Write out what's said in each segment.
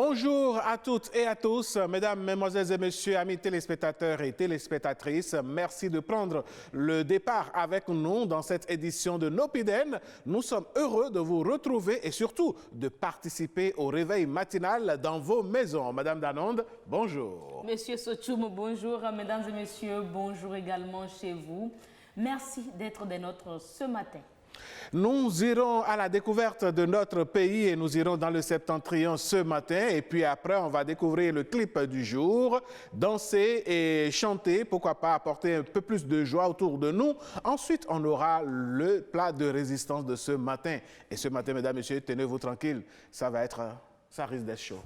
Bonjour à toutes et à tous, mesdames, mesdemoiselles et messieurs, amis téléspectateurs et téléspectatrices. Merci de prendre le départ avec nous dans cette édition de Nopiden. Nous sommes heureux de vous retrouver et surtout de participer au réveil matinal dans vos maisons. Madame Danonde, bonjour. Monsieur Sochoum, bonjour. Mesdames et messieurs, bonjour également chez vous. Merci d'être des nôtres ce matin. Nous irons à la découverte de notre pays et nous irons dans le Septentrion ce matin. Et puis après, on va découvrir le clip du jour, danser et chanter, pourquoi pas apporter un peu plus de joie autour de nous. Ensuite, on aura le plat de résistance de ce matin. Et ce matin, mesdames et messieurs, tenez-vous tranquilles, ça risque d'être chaud.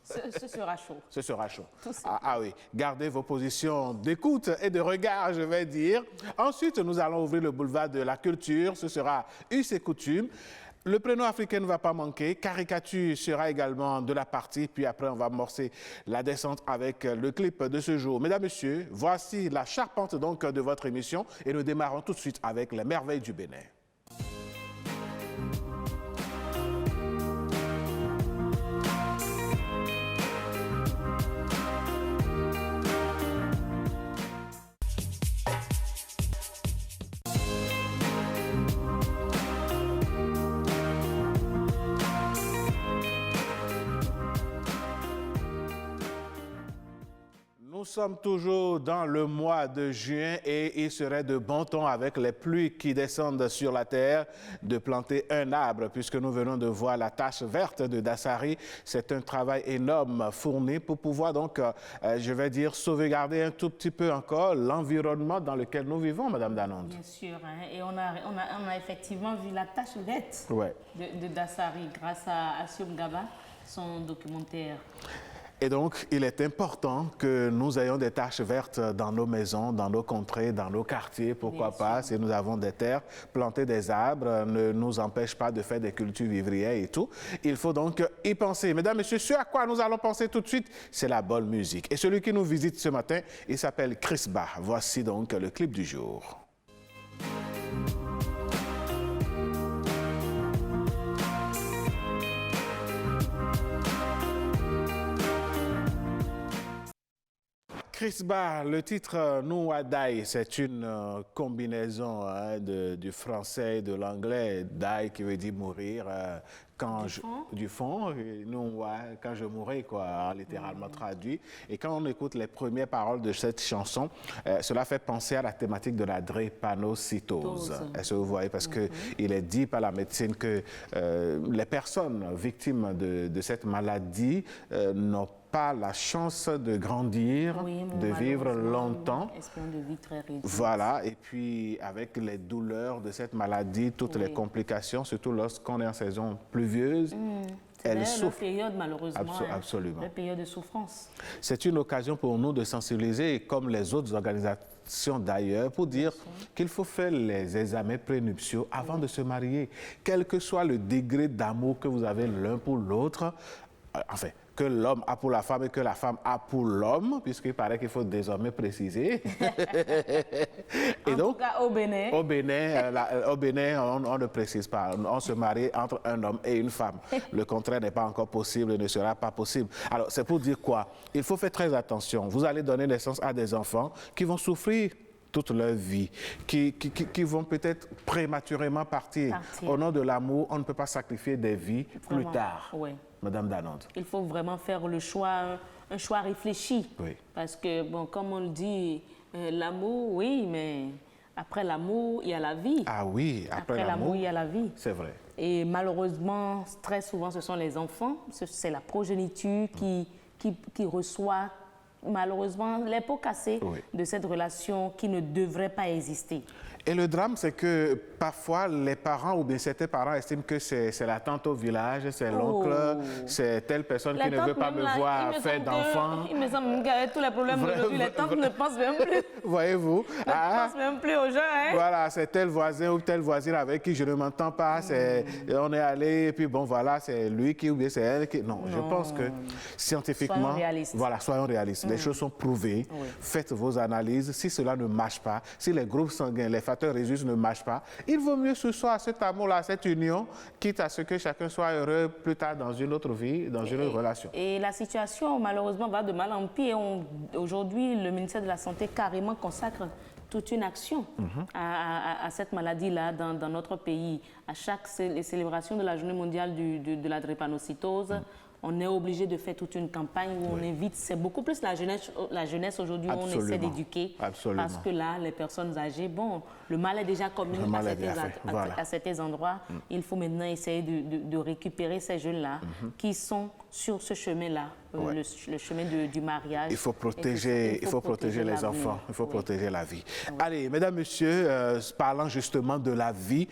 Ce sera chaud. Ce sera chaud. Ah oui, gardez vos positions d'écoute et de regard, je vais dire. Ensuite, nous allons ouvrir le boulevard de la culture. Ce sera Us et coutumes. Le prénom africain ne va pas manquer. Caricature sera également de la partie. Puis après, on va amorcer la descente avec le clip de ce jour. Mesdames, Messieurs, voici la charpente donc de votre émission. Et nous démarrons tout de suite avec les merveilles du Bénin. Nous sommes toujours dans le mois de juin et il serait de bon ton avec les pluies qui descendent sur la terre de planter un arbre puisque nous venons de voir la tache verte de Dassari. C'est un travail énorme fourni pour pouvoir donc, je vais dire, sauvegarder un tout petit peu encore l'environnement dans lequel nous vivons, Madame Danonde. Bien sûr, hein, et on a effectivement vu la tache verte de Dassari grâce à Siom Gaba, son documentaire. Et donc, il est important que nous ayons des taches vertes dans nos maisons, dans nos contrées, dans nos quartiers, pourquoi pas, si nous avons des terres, planter des arbres ne nous empêche pas de faire des cultures vivrières et tout. Il faut donc y penser. Mesdames, Messieurs, ce à quoi nous allons penser tout de suite, c'est la bonne musique. Et celui qui nous visite ce matin, il s'appelle Chris Bah. Voici donc le clip du jour. Chris Bah, le titre Nouadai, c'est une combinaison du français et de l'anglais. Dai qui veut dire mourir. Du fond, quand je mourrai, quoi, littéralement traduit. Et quand on écoute les premières paroles de cette chanson, cela fait penser à la thématique de la drépanocytose. Est-ce que vous voyez? Parce qu'il est dit par la médecine que les personnes victimes de cette maladie n'ont pas la chance de grandir, de vivre longtemps. De vie très réduite. Voilà, et puis avec les douleurs de cette maladie, toutes les complications, surtout lorsqu'on est en saison pluvieuse, elle souffre. C'est la période, malheureusement, absolument. La période de souffrance. C'est une occasion pour nous de sensibiliser, comme les autres organisations d'ailleurs, pour dire qu'il faut faire les examens prénuptiaux avant de se marier. Quel que soit le degré d'amour que vous avez l'un pour l'autre, enfin, que l'homme a pour la femme et que la femme a pour l'homme, puisqu'il paraît qu'il faut désormais préciser. Et donc, en tout cas, au Bénin, on ne précise pas. On se marie entre un homme et une femme. Le contraire n'est pas encore possible et ne sera pas possible. Alors, c'est pour dire quoi? Il faut faire très attention. Vous allez donner naissance à des enfants qui vont souffrir toute leur vie, qui vont peut-être prématurément partir. Au nom de l'amour, on ne peut pas sacrifier des vies plus tard. Madame Danonde. Il faut vraiment faire le choix, un choix réfléchi. Parce que, bon, comme on le dit, l'amour, oui, mais après l'amour, il y a la vie. Ah oui, après l'amour, il y a la vie. C'est vrai. Et malheureusement, très souvent, ce sont les enfants, c'est la progéniture qui reçoit malheureusement les pots cassés de cette relation qui ne devrait pas exister. Et le drame, c'est que parfois, les parents ou bien certains parents estiment que c'est la tante au village, c'est l'oncle, c'est telle personne qui ne veut pas me voir faire d'enfant. Il me semble qu'avec tous les problèmes d'aujourd'hui, les tantes ne pensent même plus. Voyez-vous? Ne pensent même plus aux gens. Hein? Voilà, c'est tel voisin ou telle voisine avec qui je ne m'entends pas. On est allé et puis bon, voilà, c'est lui qui ou bien c'est elle qui... Non, je pense que scientifiquement... Soyons réalistes. Voilà, soyons réalistes. Les choses sont prouvées. Faites vos analyses. Si cela ne marche pas, si les groupes sanguins, les facteurs résus ne marchent pas, il vaut mieux se soir à cet amour-là, à cette union, quitte à ce que chacun soit heureux plus tard dans une autre vie, dans une autre relation. Et la situation, malheureusement, va de mal en pire. Aujourd'hui, le ministère de la Santé carrément consacre toute une action à cette maladie-là dans notre pays. À chaque célébration de la journée mondiale de la drépanocytose, on est obligé de faire toute une campagne où on invite, c'est beaucoup plus la jeunesse aujourd'hui où on essaie d'éduquer. Parce que là, les personnes âgées, bon, le mal est déjà commis à certains endroits. Il faut maintenant essayer de récupérer ces jeunes-là qui sont sur ce chemin-là, le chemin du mariage. Il faut protéger, les enfants, il faut protéger la vie. Allez, mesdames, messieurs, parlant justement de la vie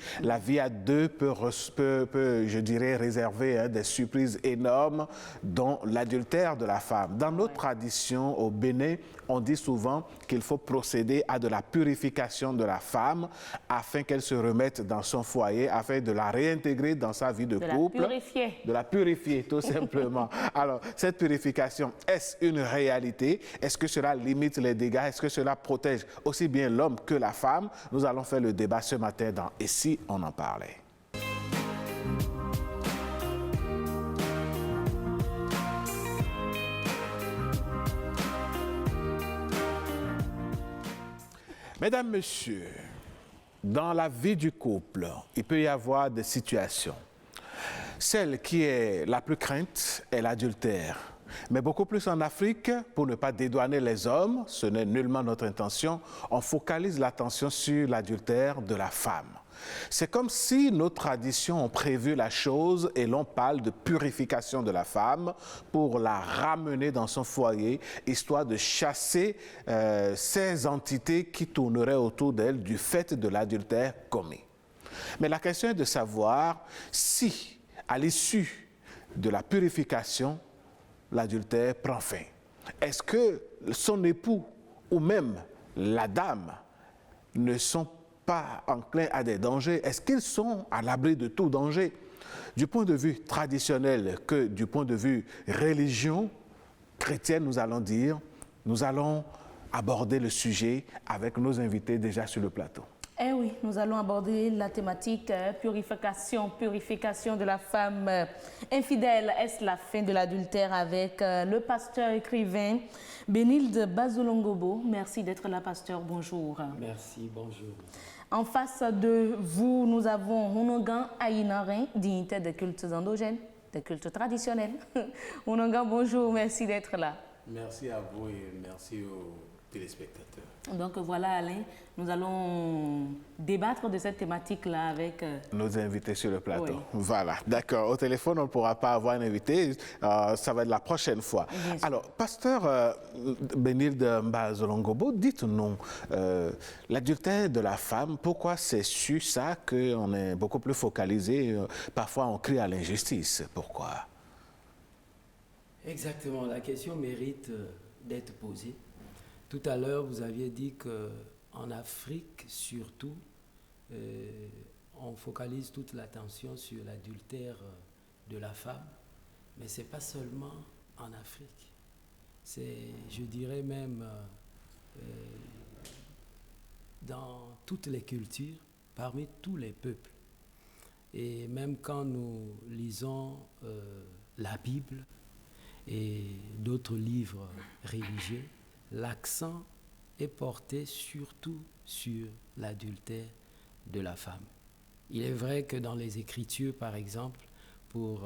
à deux peut je dirais, réserver des surprises énormes, dont l'adultère de la femme. Dans notre tradition au Bénin, on dit souvent qu'il faut procéder à de la purification de la femme afin qu'elle se remette dans son foyer, afin de la réintégrer dans sa vie de couple. De la purifier, tout simplement. Alors, cette purification, est-ce une réalité? Est-ce que cela limite les dégâts? Est-ce que cela protège aussi bien l'homme que la femme? Nous allons faire le débat ce matin dans « Et si on en parlait ?» Mesdames, Messieurs, dans la vie du couple, il peut y avoir des situations. Celle qui est la plus crainte est l'adultère. Mais beaucoup plus en Afrique, pour ne pas dédouaner les hommes, ce n'est nullement notre intention, on focalise l'attention sur l'adultère de la femme. C'est comme si nos traditions ont prévu la chose et l'on parle de purification de la femme pour la ramener dans son foyer, histoire de chasser ces entités qui tourneraient autour d'elle du fait de l'adultère commis. Mais la question est de savoir si, à l'issue de la purification, l'adultère prend fin. Est-ce que son époux ou même la dame ne sont pas enclins à des dangers? Est-ce qu'ils sont à l'abri de tout danger? Du point de vue traditionnel que du point de vue religion chrétienne, nous allons aborder le sujet avec nos invités déjà sur le plateau. Eh oui, nous allons aborder la thématique purification de la femme infidèle. Est-ce la fin de l'adultère avec le pasteur écrivain Benilde Bazolongobo. Merci d'être là, pasteur. Bonjour. Merci, bonjour. En face de vous, nous avons Hounongan Aïnarin, dignitaire des cultes endogènes, des cultes traditionnels. Hounongan, bonjour, merci d'être là. Merci à vous et merci aux téléspectateurs. Donc voilà, Alain, nous allons débattre de cette thématique-là avec... nos invités sur le plateau. Oui. Voilà, d'accord. Au téléphone, on ne pourra pas avoir un invité. Ça va être la prochaine fois. Alors, pasteur Benilde Bazolongobo, dites-nous, l'adultère de la femme, pourquoi c'est sur ça qu'on est beaucoup plus focalisé? Parfois, on crie à l'injustice. Pourquoi? Exactement. La question mérite d'être posée. Tout à l'heure, vous aviez dit qu'en Afrique, surtout, on focalise toute l'attention sur l'adultère de la femme, mais ce n'est pas seulement en Afrique. C'est, je dirais même, dans toutes les cultures, parmi tous les peuples. Et même quand nous lisons la Bible et d'autres livres religieux, l'accent est porté surtout sur l'adultère de la femme. Il est vrai que dans les Écritures, par exemple, pour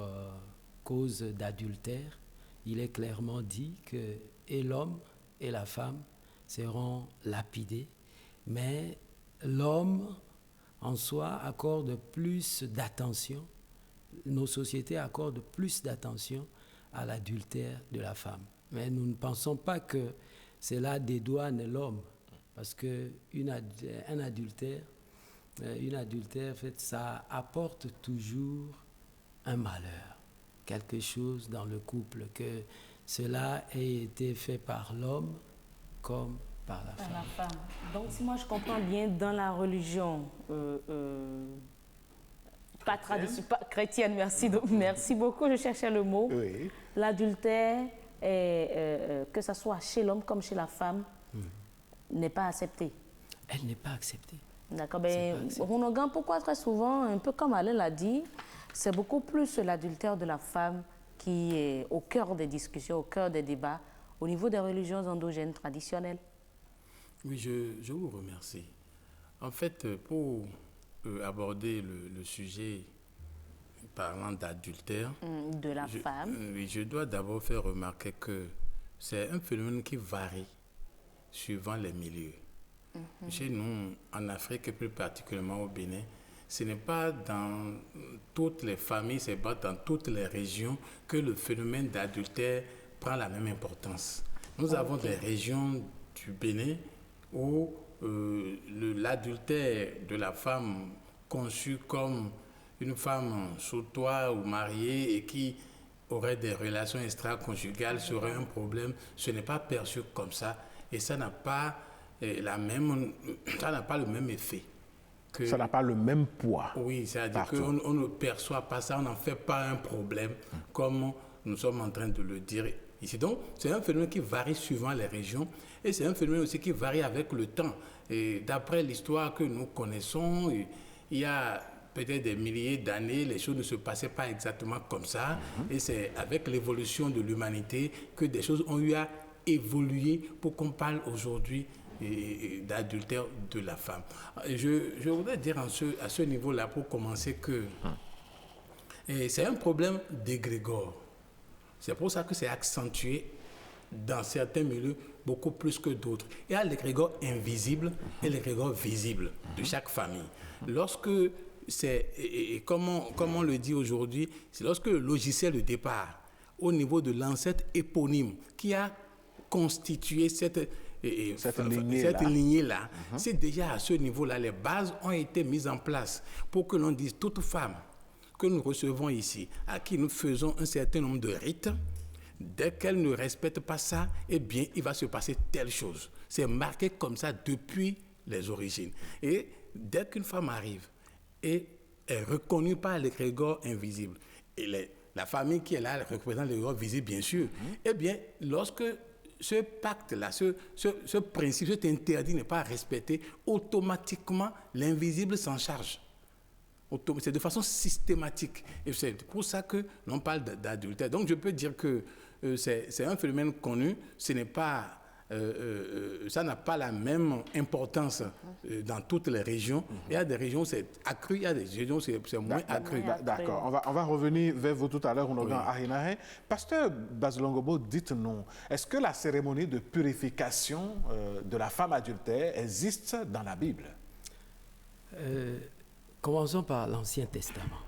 cause d'adultère, il est clairement dit que et l'homme et la femme seront lapidés, mais l'homme en soi accorde plus d'attention, nos sociétés accordent plus d'attention à l'adultère de la femme. Mais nous ne pensons pas que cela dédouane l'homme, parce qu'un adultère, en fait, ça apporte toujours un malheur, quelque chose dans le couple, que cela ait été fait par l'homme comme par la femme. Donc, si moi je comprends bien, dans la religion pas chrétienne, merci beaucoup, je cherchais le mot, oui. L'adultère, que ce soit chez l'homme comme chez la femme, n'est pas acceptée. Elle n'est pas acceptée. D'accord. Rounogan, pourquoi très souvent, un peu comme Alain l'a dit, c'est beaucoup plus l'adultère de la femme qui est au cœur des discussions, au cœur des débats, au niveau des religions endogènes traditionnelles? Oui, je vous remercie. En fait, pour aborder le sujet parlant d'adultère de la femme, oui, je dois d'abord faire remarquer que c'est un phénomène qui varie suivant les milieux. Chez nous, en Afrique et plus particulièrement au Bénin, ce n'est pas dans toutes les familles, ce n'est pas dans toutes les régions que le phénomène d'adultère prend la même importance. Nous avons des régions du Bénin où l'adultère de la femme conçue comme une femme sous toit ou mariée et qui aurait des relations extra-conjugales serait un problème. Ce n'est pas perçu comme ça et ça n'a pas le même effet. Ça n'a pas le même poids. Oui, c'est-à-dire qu'on ne perçoit pas ça, on n'en fait pas un problème, comme nous sommes en train de le dire ici. Donc, c'est un phénomène qui varie suivant les régions et c'est un phénomène aussi qui varie avec le temps. Et d'après l'histoire que nous connaissons, il y a peut-être des milliers d'années, les choses ne se passaient pas exactement comme ça. Et c'est avec l'évolution de l'humanité que des choses ont eu à évoluer pour qu'on parle aujourd'hui d'adultère de la femme. Je voudrais dire à ce niveau-là, pour commencer, que c'est un problème d'égrégore. C'est pour ça que c'est accentué dans certains milieux beaucoup plus que d'autres. Il y a l'égrégore invisible et l'égrégore visible de chaque famille. Lorsque comme on le dit aujourd'hui, c'est lorsque le logiciel de départ, au niveau de l'ancêtre éponyme, qui a constitué cette lignée-là, c'est déjà à ce niveau-là, les bases ont été mises en place pour que l'on dise toute femme que nous recevons ici, à qui nous faisons un certain nombre de rites, dès qu'elle ne respecte pas ça, eh bien, il va se passer telle chose. C'est marqué comme ça depuis les origines. Et dès qu'une femme arrive et est reconnue par l'égrégore invisible, et la famille qui est là elle représente l'égrégore visible, bien sûr, eh bien, lorsque ce pacte-là, ce principe, cet interdit n'est pas respecté, automatiquement, l'invisible s'en charge. C'est de façon systématique. Et c'est pour ça que l'on parle d'adultère. Donc, je peux dire que c'est un phénomène connu. Ce n'est pas, ça n'a pas la même importance dans toutes les régions. Il y a des régions où c'est accru, il y a des régions où c'est moins accru. D'accord. On va revenir vers vous tout à l'heure, Rounogan Arinare. Pasteur Basilongobo, dites-nous, est-ce que la cérémonie de purification de la femme adultère existe dans la Bible? Commençons par l'Ancien Testament.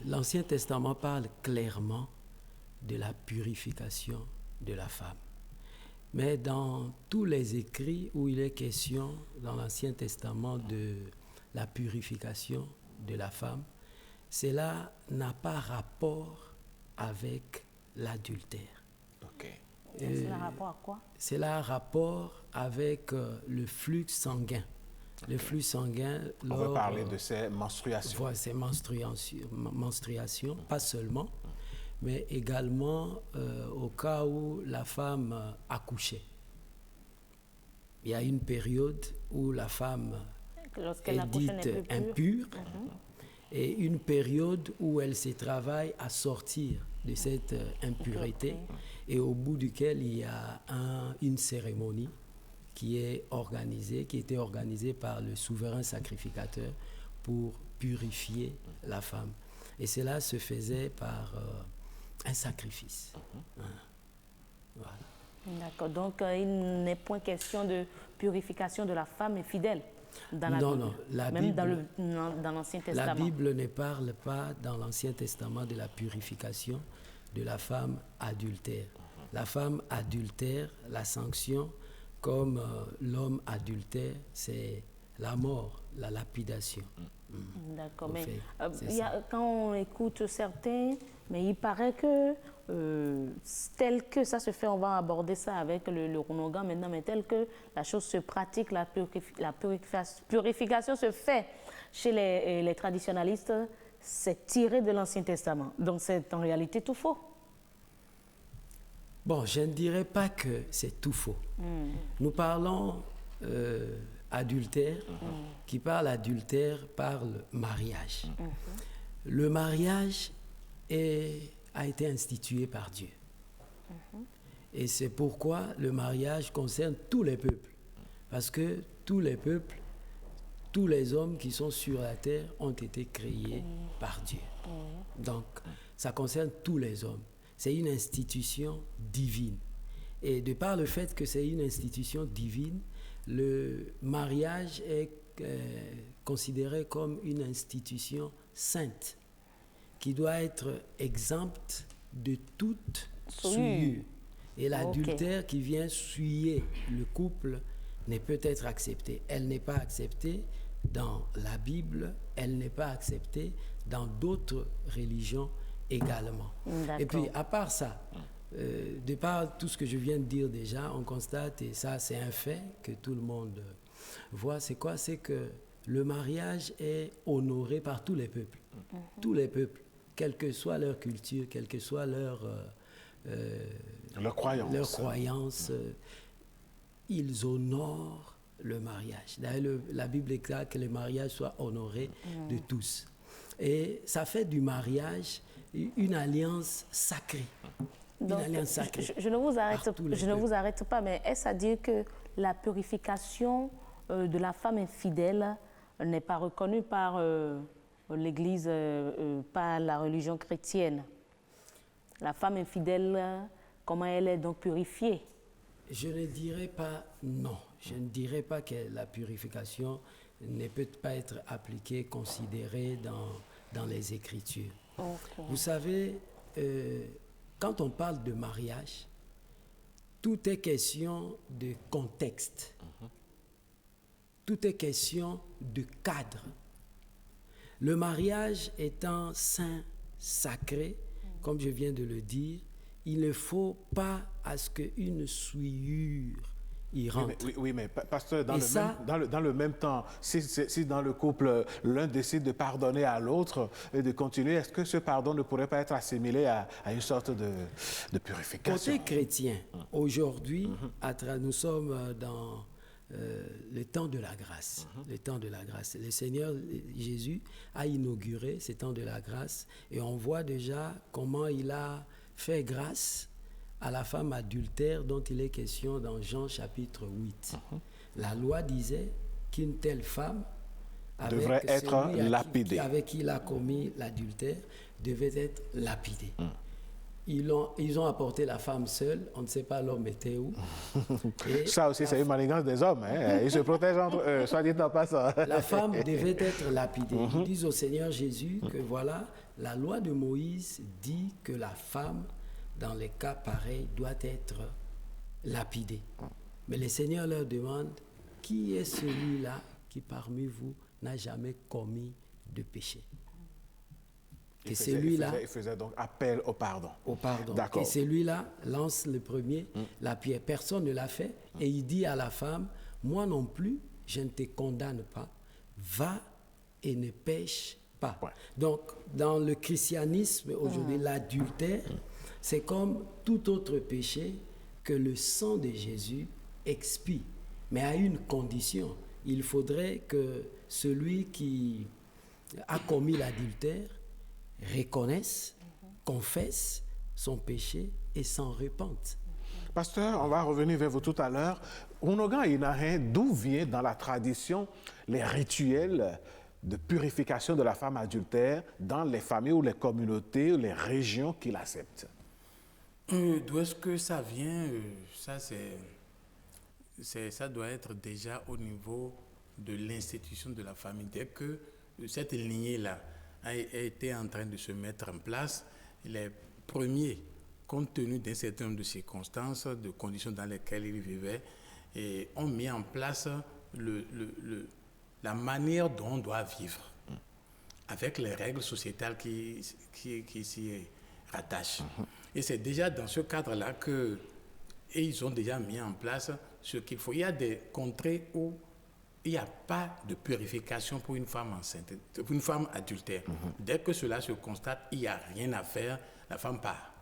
L'Ancien Testament parle clairement de la purification de la femme. Mais dans tous les écrits où il est question dans l'Ancien Testament de la purification de la femme, cela n'a pas rapport avec l'adultère. Okay. C'est un rapport à quoi? Cela a rapport avec le flux sanguin. Okay. Le flux sanguin... On va parler de ces menstruations. Voilà, ces menstruations, pas seulement, mais également au cas où la femme accouchait. Il y a une période où la femme est dite impure et une période où elle se travaille à sortir de cette impureté et au bout duquel il y a une cérémonie qui était organisée par le souverain sacrificateur pour purifier la femme. Et cela se faisait par un sacrifice. Voilà. D'accord. Donc, il n'est point question de purification de la femme fidèle dans la Bible. La même Bible, dans l'Ancien Testament. La Bible ne parle pas dans l'Ancien Testament de la purification de la femme adultère. La femme adultère, la sanction, comme l'homme adultère, c'est la mort, la lapidation. D'accord, mais quand on écoute certains, mais il paraît que tel que ça se fait, on va aborder ça avec le Rounogan maintenant, mais tel que la chose se pratique, la purification se fait chez les traditionalistes, c'est tiré de l'Ancien Testament. Donc c'est en réalité tout faux. Bon, je ne dirais pas que c'est tout faux. Nous parlons adultère. Qui parle adultère parle mariage. Le mariage a été institué par Dieu. Et c'est pourquoi le mariage concerne tous les peuples. Parce que tous les peuples, tous les hommes qui sont sur la terre ont été créés par Dieu. Donc, ça concerne tous les hommes. C'est une institution divine. Et de par le fait que c'est une institution divine, le mariage est considéré comme une institution sainte qui doit être exempte de toute souillure. Et l'adultère qui vient souiller le couple ne peut être accepté. Elle n'est pas acceptée dans la Bible, elle n'est pas acceptée dans d'autres religions également. Et puis, à part ça, de par tout ce que je viens de dire déjà, on constate, et ça c'est un fait que tout le monde voit, c'est quoi? C'est que le mariage est honoré par tous les peuples. Tous les peuples, quelle que soit leur culture, quelle que soit leur croyance, ils honorent le mariage. D'ailleurs, la Bible déclare que le mariage soit honoré de tous. Et ça fait du mariage une alliance sacrée. Donc, je ne vous arrête pas, mais est-ce à dire que la purification de la femme infidèle n'est pas reconnue par l'Église, par la religion chrétienne? La femme infidèle, comment elle est donc purifiée? Je ne dirais pas non. Je ne dirais pas que la purification ne peut pas être appliquée, considérée dans les Écritures. Vous savez, quand on parle de mariage, tout est question de contexte. Tout est question de cadre. Le mariage étant saint, sacré, comme je viens de le dire, il ne faut pas à ce qu'une souillure y rentre. Oui, mais pasteur, dans le même temps, si dans le couple, l'un décide de pardonner à l'autre et de continuer, est-ce que ce pardon ne pourrait pas être assimilé à une sorte de purification? Côté chrétien, aujourd'hui, nous sommes dans le temps de la grâce. Le temps de la grâce. Le Seigneur Jésus a inauguré ce temps de la grâce et on voit déjà comment il a fait grâce à la femme adultère dont il est question dans Jean chapitre 8. La loi disait qu'une telle femme devrait être lapidée. Avec qui il a commis l'adultère devait être lapidée. Ils ont apporté la femme seule, on ne sait pas l'homme était où. Ça aussi, c'est une manigance des hommes. Hein? Ils se protègent entre eux, soit dit en passant. La femme devait être lapidée. Ils disent au Seigneur Jésus que voilà, la loi de Moïse dit que la femme, dans les cas pareils, doit être lapidée. Mais le Seigneur leur demande, qui est celui-là qui parmi vous n'a jamais commis de péché? Il faisait donc appel au pardon. Au pardon. D'accord. Et celui-là lance le premier la pierre. Personne ne l'a fait. Et il dit à la femme, moi non plus, je ne te condamne pas. Va et ne pêche pas. Ouais. Donc, dans le christianisme, aujourd'hui, l'adultère, c'est comme tout autre péché que le sang de Jésus expie. Mais à une condition. Il faudrait que celui qui a commis l'adultère reconnaisse, confesse son péché et s'en repente. Pasteur, on va revenir vers vous tout à l'heure. Onogan Inahin, d'où vient dans la tradition les rituels de purification de la femme adultère dans les familles ou les communautés ou les régions qui l'acceptent? D'où est-ce que ça vient? Ça doit être déjà au niveau de l'institution de la famille. Dès que cette lignée-là a été en train de se mettre en place, les premiers, compte tenu d'un certain nombre de circonstances, de conditions dans lesquelles ils vivaient, et ont mis en place la manière dont on doit vivre, avec les règles sociétales qui s'y rattachent. Et c'est déjà dans ce cadre-là qu'ils ont déjà mis en place ce qu'il faut. Il y a des contrées où il n'y a pas de purification pour une femme enceinte, pour une femme adultère. Dès que cela se constate, il n'y a rien à faire, la femme part.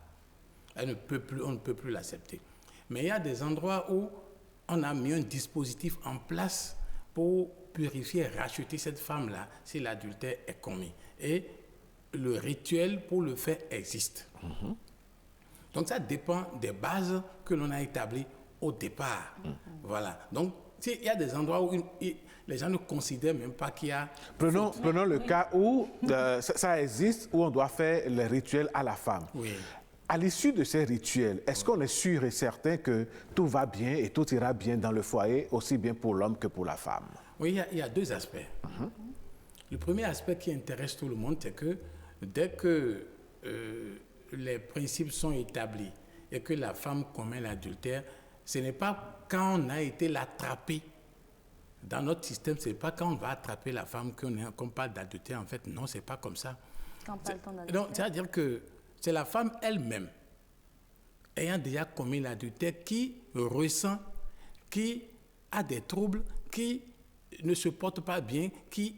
On ne peut plus l'accepter. Mais il y a des endroits où on a mis un dispositif en place pour purifier, racheter cette femme-là si l'adultère est commis. Et le rituel pour le faire existe. Donc ça dépend des bases que l'on a établies au départ. Voilà. Donc il y a des endroits où les gens ne considèrent même pas qu'il y a... Prenons le cas où ça existe, où on doit faire les rituels à la femme. Oui. À l'issue de ces rituels, est-ce qu'on est sûr et certain que tout va bien et tout ira bien dans le foyer, aussi bien pour l'homme que pour la femme? Oui, il y a deux aspects. Le premier aspect qui intéresse tout le monde, c'est que dès que les principes sont établis et que la femme commet l'adultère, ce n'est pas quand on a été l'attraper. Dans notre système, ce n'est pas quand on va attraper la femme qu'on parle d'adultère. En fait, non, ce n'est pas comme ça. Quand parle t-on d'adultère? Donc, c'est-à-dire que c'est la femme elle-même, ayant déjà commis l'adultère, qui ressent, qui a des troubles, qui ne se porte pas bien, qui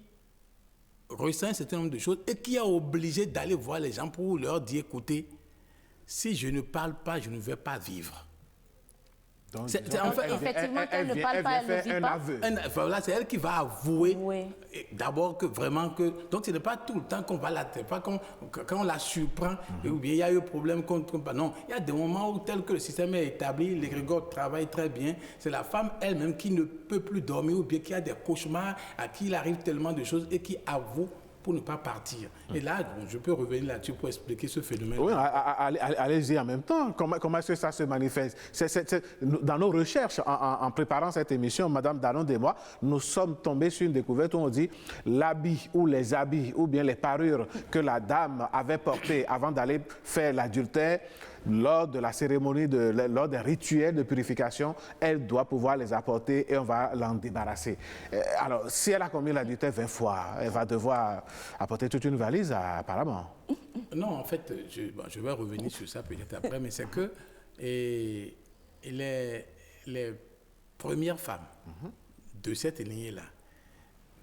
ressent un certain nombre de choses et qui est obligé d'aller voir les gens pour leur dire, écoutez, si je ne parle pas, je ne vais pas vivre. Donc, En fait, effectivement, qu'elle ne parle pas, elle ne vit pas. aveu. Voilà, c'est elle qui va avouer Oui. d'abord que vraiment que... Donc, ce n'est pas tout le temps qu'on va pas quand on la surprend, ou bien il y a eu un problème contre... Non, il y a des moments où, tel que le système est établi, l'égrégore travaille très bien, c'est la femme elle-même qui ne peut plus dormir, ou bien qui a des cauchemars, à qui il arrive tellement de choses, et qui avoue pour ne pas partir. Et là, bon, je peux revenir là-dessus pour expliquer ce phénomène. Oui, allez-y en même temps. Comment est-ce que ça se manifeste? Dans nos recherches, en préparant cette émission, Madame Dalonde et moi, nous sommes tombés sur une découverte où on dit l'habit ou les habits ou bien les parures que la dame avait portées avant d'aller faire l'adultère, lors de la cérémonie, lors des rituels de purification, elle doit pouvoir les apporter et on va l'en débarrasser. Alors, si elle a commis l'adultère 20 fois, elle va devoir apporter toute une valise, apparemment. Non, en fait, je vais revenir sur ça peut-être après, mais c'est que les premières femmes de cette lignée-là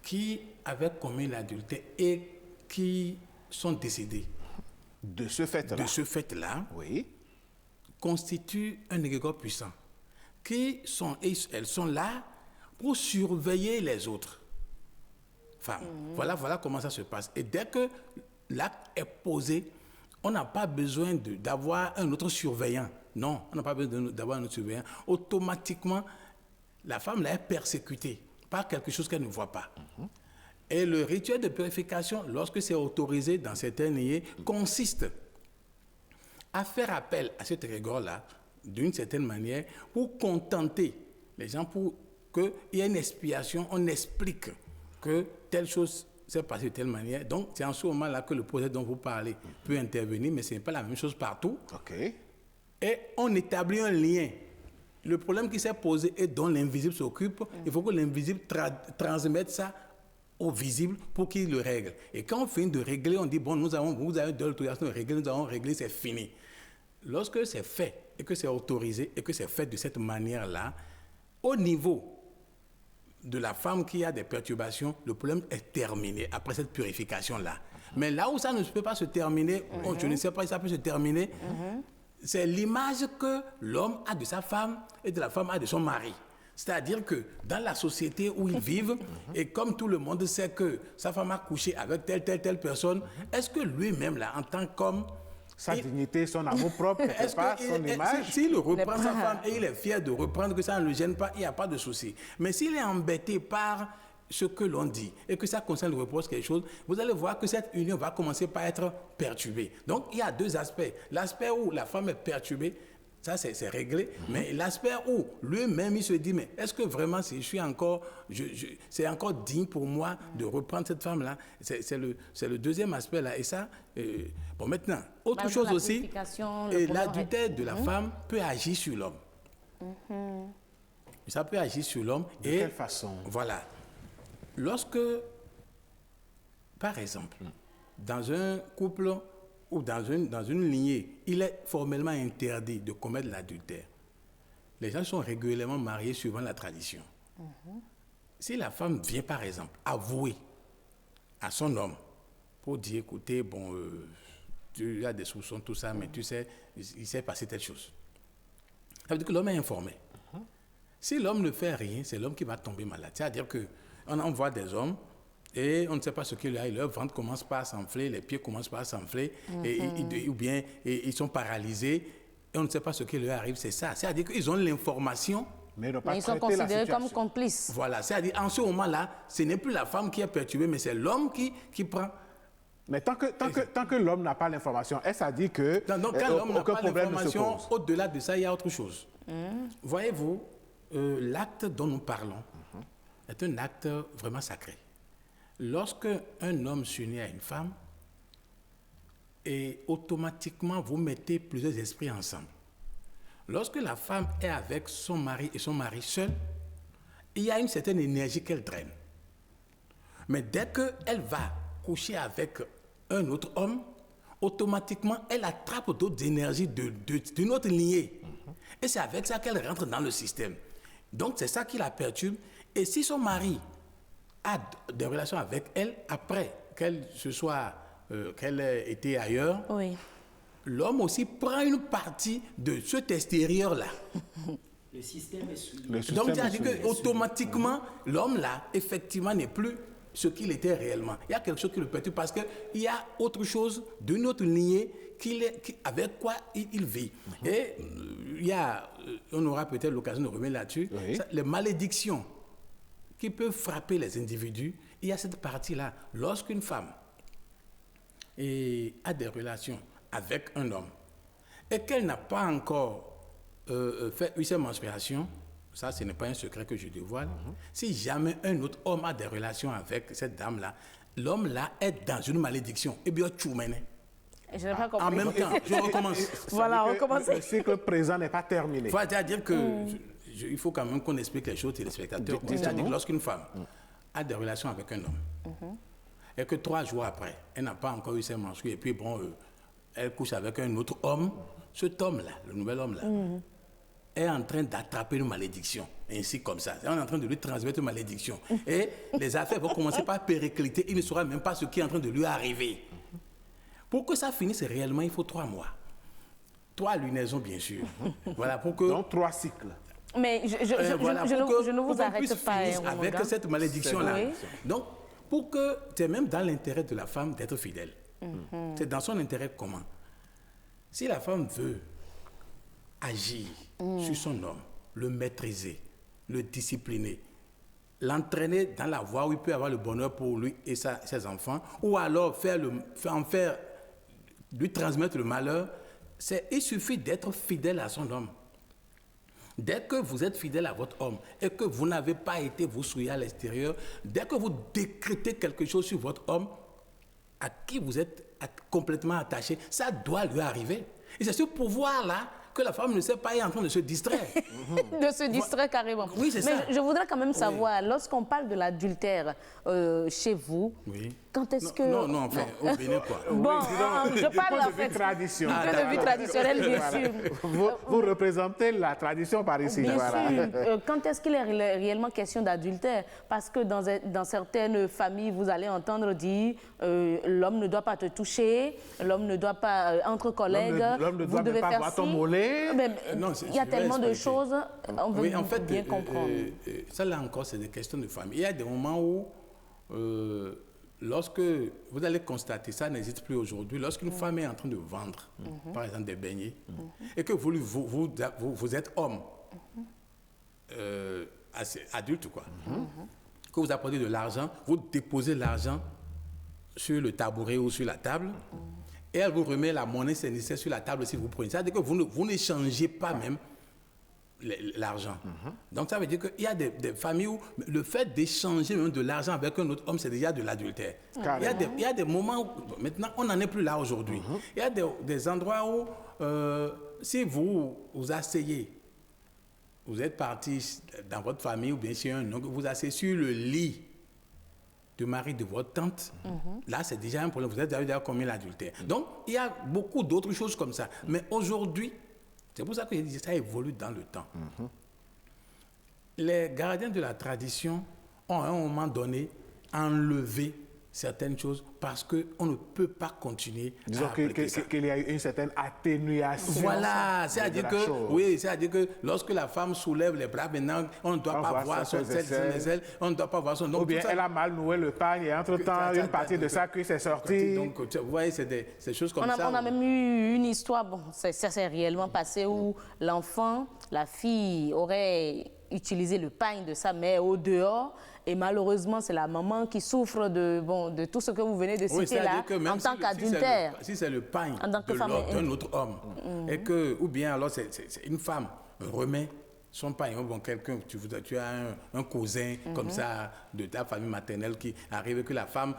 qui avaient commis l'adultère et qui sont décédées de ce fait-là, oui, constituent un égrégore puissant. Elles sont là pour surveiller les autres femmes. Voilà comment ça se passe. Et dès que l'acte est posé, on n'a pas besoin d'avoir un autre surveillant. Non, on n'a pas besoin d'avoir un autre surveillant. Automatiquement, la femme là est persécutée par quelque chose qu'elle ne voit pas. Et le rituel de purification, lorsque c'est autorisé dans certaines lignées, consiste à faire appel à cet égrégore-là, d'une certaine manière, pour contenter les gens, pour qu'il y ait une expiation, on explique que telle chose s'est passée de telle manière. Donc, c'est en ce moment-là que le projet dont vous parlez peut intervenir, mais ce n'est pas la même chose partout. Okay. Et on établit un lien. Le problème qui s'est posé et dont l'invisible s'occupe, il faut que l'invisible transmette ça au visible pour qu'il le règle. Et quand on finit de régler, on dit, bon, vous avez de l'autorisation de régler, nous avons réglé, c'est fini. Lorsque c'est fait et que c'est autorisé et que c'est fait de cette manière-là, au niveau de la femme qui a des perturbations, le problème est terminé après cette purification-là. Mais là où ça ne peut pas se terminer, je ne sais pas si ça peut se terminer, c'est l'image que l'homme a de sa femme et de la femme a de son mari. C'est-à-dire que dans la société où ils vivent, et comme tout le monde sait que sa femme a couché avec telle personne, est-ce que lui-même, là, en tant qu'homme, sa dignité, son amour propre, son image. S'il reprend sa femme et il est fier de reprendre, que ça ne le gêne pas, il n'y a pas de souci. Mais s'il est embêté par ce que l'on dit et que ça concerne le reproche quelque chose, vous allez voir que cette union va commencer par être perturbée. Donc il y a deux aspects. L'aspect où la femme est perturbée, ça c'est réglé, mais l'aspect où lui-même il se dit, mais est-ce que vraiment si je suis encore, c'est encore digne pour moi de reprendre cette femme-là? C'est le deuxième aspect là. Et ça, bon maintenant, autre chose aussi, l'adultère de la femme peut agir sur l'homme. Ça peut agir sur l'homme. De quelle façon? Voilà. Lorsque, par exemple, dans un couple ou dans une lignée, il est formellement interdit de commettre l'adultère. Les gens sont régulièrement mariés suivant la tradition. Si la femme vient, par exemple, avouer à son homme pour dire, écoutez, bon, tu as des soupçons, tout ça, mais tu sais, il s'est passé telle chose. Ça veut dire que l'homme est informé. Si l'homme ne fait rien, c'est l'homme qui va tomber malade. C'est-à-dire que On voit des hommes et on ne sait pas ce qu'il y a. Leur ventre commence pas à s'enfler, les pieds commencent pas à s'enfler, ou bien ils sont paralysés et on ne sait pas ce qui leur arrive. C'est ça. C'est-à-dire qu'ils ont l'information. Mais ils sont considérés comme complices. Voilà. C'est-à-dire en ce moment-là, ce n'est plus la femme qui est perturbée, mais c'est l'homme qui prend. Mais tant que l'homme n'a pas l'information, est-ce à dire que donc, quand l'homme n'a pas l'information, au-delà de ça, il y a autre chose. Voyez-vous, l'acte dont nous parlons est un acte vraiment sacré. Lorsque un homme s'unit à une femme, et automatiquement vous mettez plusieurs esprits ensemble. Lorsque la femme est avec son mari et son mari seul, il y a une certaine énergie qu'elle draine. Mais dès qu'elle va coucher avec un autre homme, automatiquement, elle attrape d'autres énergies d'une autre lignée. Et c'est avec ça qu'elle rentre dans le système. Donc, c'est ça qui la perturbe. Et si son mari a des relations avec elle, après qu'elle ait été ailleurs, oui. L'homme aussi prend une partie de cet extérieur-là. Le système est souillé. Donc, c'est-à-dire qu'automatiquement, l'homme-là, effectivement, n'est plus ce qu'il était réellement. Il y a quelque chose qui le perturbe parce qu'il y a autre chose d'une autre lignée avec quoi il vit. Et on aura peut-être l'occasion de revenir là-dessus, les malédictions qui peuvent frapper les individus. Il y a cette partie-là. Lorsqu'une femme a des relations avec un homme et qu'elle n'a pas encore fait sa menstruation, ça ce n'est pas un secret que je dévoile, si jamais un autre homme a des relations avec cette dame-là, l'homme-là est dans une malédiction. Et bien, tu m'en je n'ai pas compris. En même temps, je recommence. Voilà, on recommence. Le cycle présent n'est pas terminé. C'est-à-dire il faut quand même qu'on explique les choses aux téléspectateurs. C'est-à-dire que lorsqu'une femme a des relations avec un homme et que 3 jours après, elle n'a pas encore eu ses menstrues et puis bon, elle couche avec un autre homme, cet homme-là, le nouvel homme-là, est en train d'attraper une malédiction, ainsi comme ça. On est en train de lui transmettre une malédiction. Et les affaires vont commencer par péricliter, il ne saura même pas ce qui est en train de lui arriver. Pour que ça finisse réellement, il faut 3 mois. 3 lunaisons, bien sûr. Voilà, pour que... Donc 3 cycles. Mais je ne vous arrête pas. Avec cette malédiction-là. Oui. Donc, pour que c'est même dans l'intérêt de la femme d'être fidèle. C'est dans son intérêt comment? Si la femme veut agir sur son homme, le maîtriser, le discipliner, l'entraîner dans la voie où il peut avoir le bonheur pour lui et ses enfants, ou alors lui transmettre le malheur, il suffit d'être fidèle à son homme. Dès que vous êtes fidèle à votre homme et que vous n'avez pas été vous souiller à l'extérieur, dès que vous décrétez quelque chose sur votre homme, à qui vous êtes complètement attaché, ça doit lui arriver. Et c'est ce pouvoir-là que la femme ne sait pas, est en train de se distraire. De se distraire carrément. Oui, c'est ça. Mais je voudrais quand même savoir, lorsqu'on parle de l'adultère chez vous, quand est-ce que... Non, enfin, au Bénin, quoi. Bon, je parle en fait... Tradition. Du point de vue traditionnel, bien sûr. Vous représentez la tradition par ici. Bien sûr. Quand est-ce qu'il est réellement question d'adultère? Parce que dans certaines familles, vous allez entendre dire l'homme ne doit pas te toucher, l'homme ne doit pas, entre collègues, l'homme ne vous doit devez pas faire voir ton ci. mollet. Il y a tellement de choses, on veut bien comprendre. Ça là encore, c'est des questions de famille. Il y a des moments où, lorsque vous allez constater, ça n'existe plus aujourd'hui, lorsqu'une femme est en train de vendre, par exemple des beignets, et que vous êtes homme, assez adulte, quoi, que vous apportez de l'argent, vous déposez l'argent sur le tabouret ou sur la table, et elle vous remet la monnaie nécessaire sur la table si vous prenez. C'est-à-dire que vous n'échangez pas même l'argent. Donc ça veut dire qu'il y a des familles où le fait d'échanger même de l'argent avec un autre homme, c'est déjà de l'adultère. Il y a des moments où, maintenant on n'en est plus là aujourd'hui. Il y a des endroits où, si vous asseyez, vous êtes parti dans votre famille ou bien chez un oncle, vous asseyez sur le lit du mari de votre tante, là c'est déjà un problème, vous avez déjà commis l'adultère. Donc il y a beaucoup d'autres choses comme ça. Mais aujourd'hui, c'est pour ça que je dis ça évolue dans le temps. Les gardiens de la tradition ont à un moment donné enlevé certaines choses parce qu'on ne peut pas continuer Disons à appliquer ça. qu'il y a une certaine atténuation. Voilà, c'est-à-dire de la que, chose. oui, c'est-à-dire que lorsque la femme soulève les bras, maintenant, on ne doit pas voir son aisselle, on ne doit pas voir son... Donc, Ou bien tout ça, elle a mal noué le pain et entre-temps, une partie de sa cuisse est sortie. donc, vous voyez, c'est des choses comme ça. On a même eu une histoire, bon, ça s'est réellement passé, où l'enfant, la fille aurait utilisé le pain de sa mère au dehors. Et malheureusement, c'est la maman qui souffre de tout ce que vous venez de citer là, en tant qu'adultère. Si c'est le pain d'un autre homme, et que, ou bien alors c'est une femme remet son pain, bon, quelqu'un, tu as un cousin comme ça de ta famille maternelle qui arrive, que la femme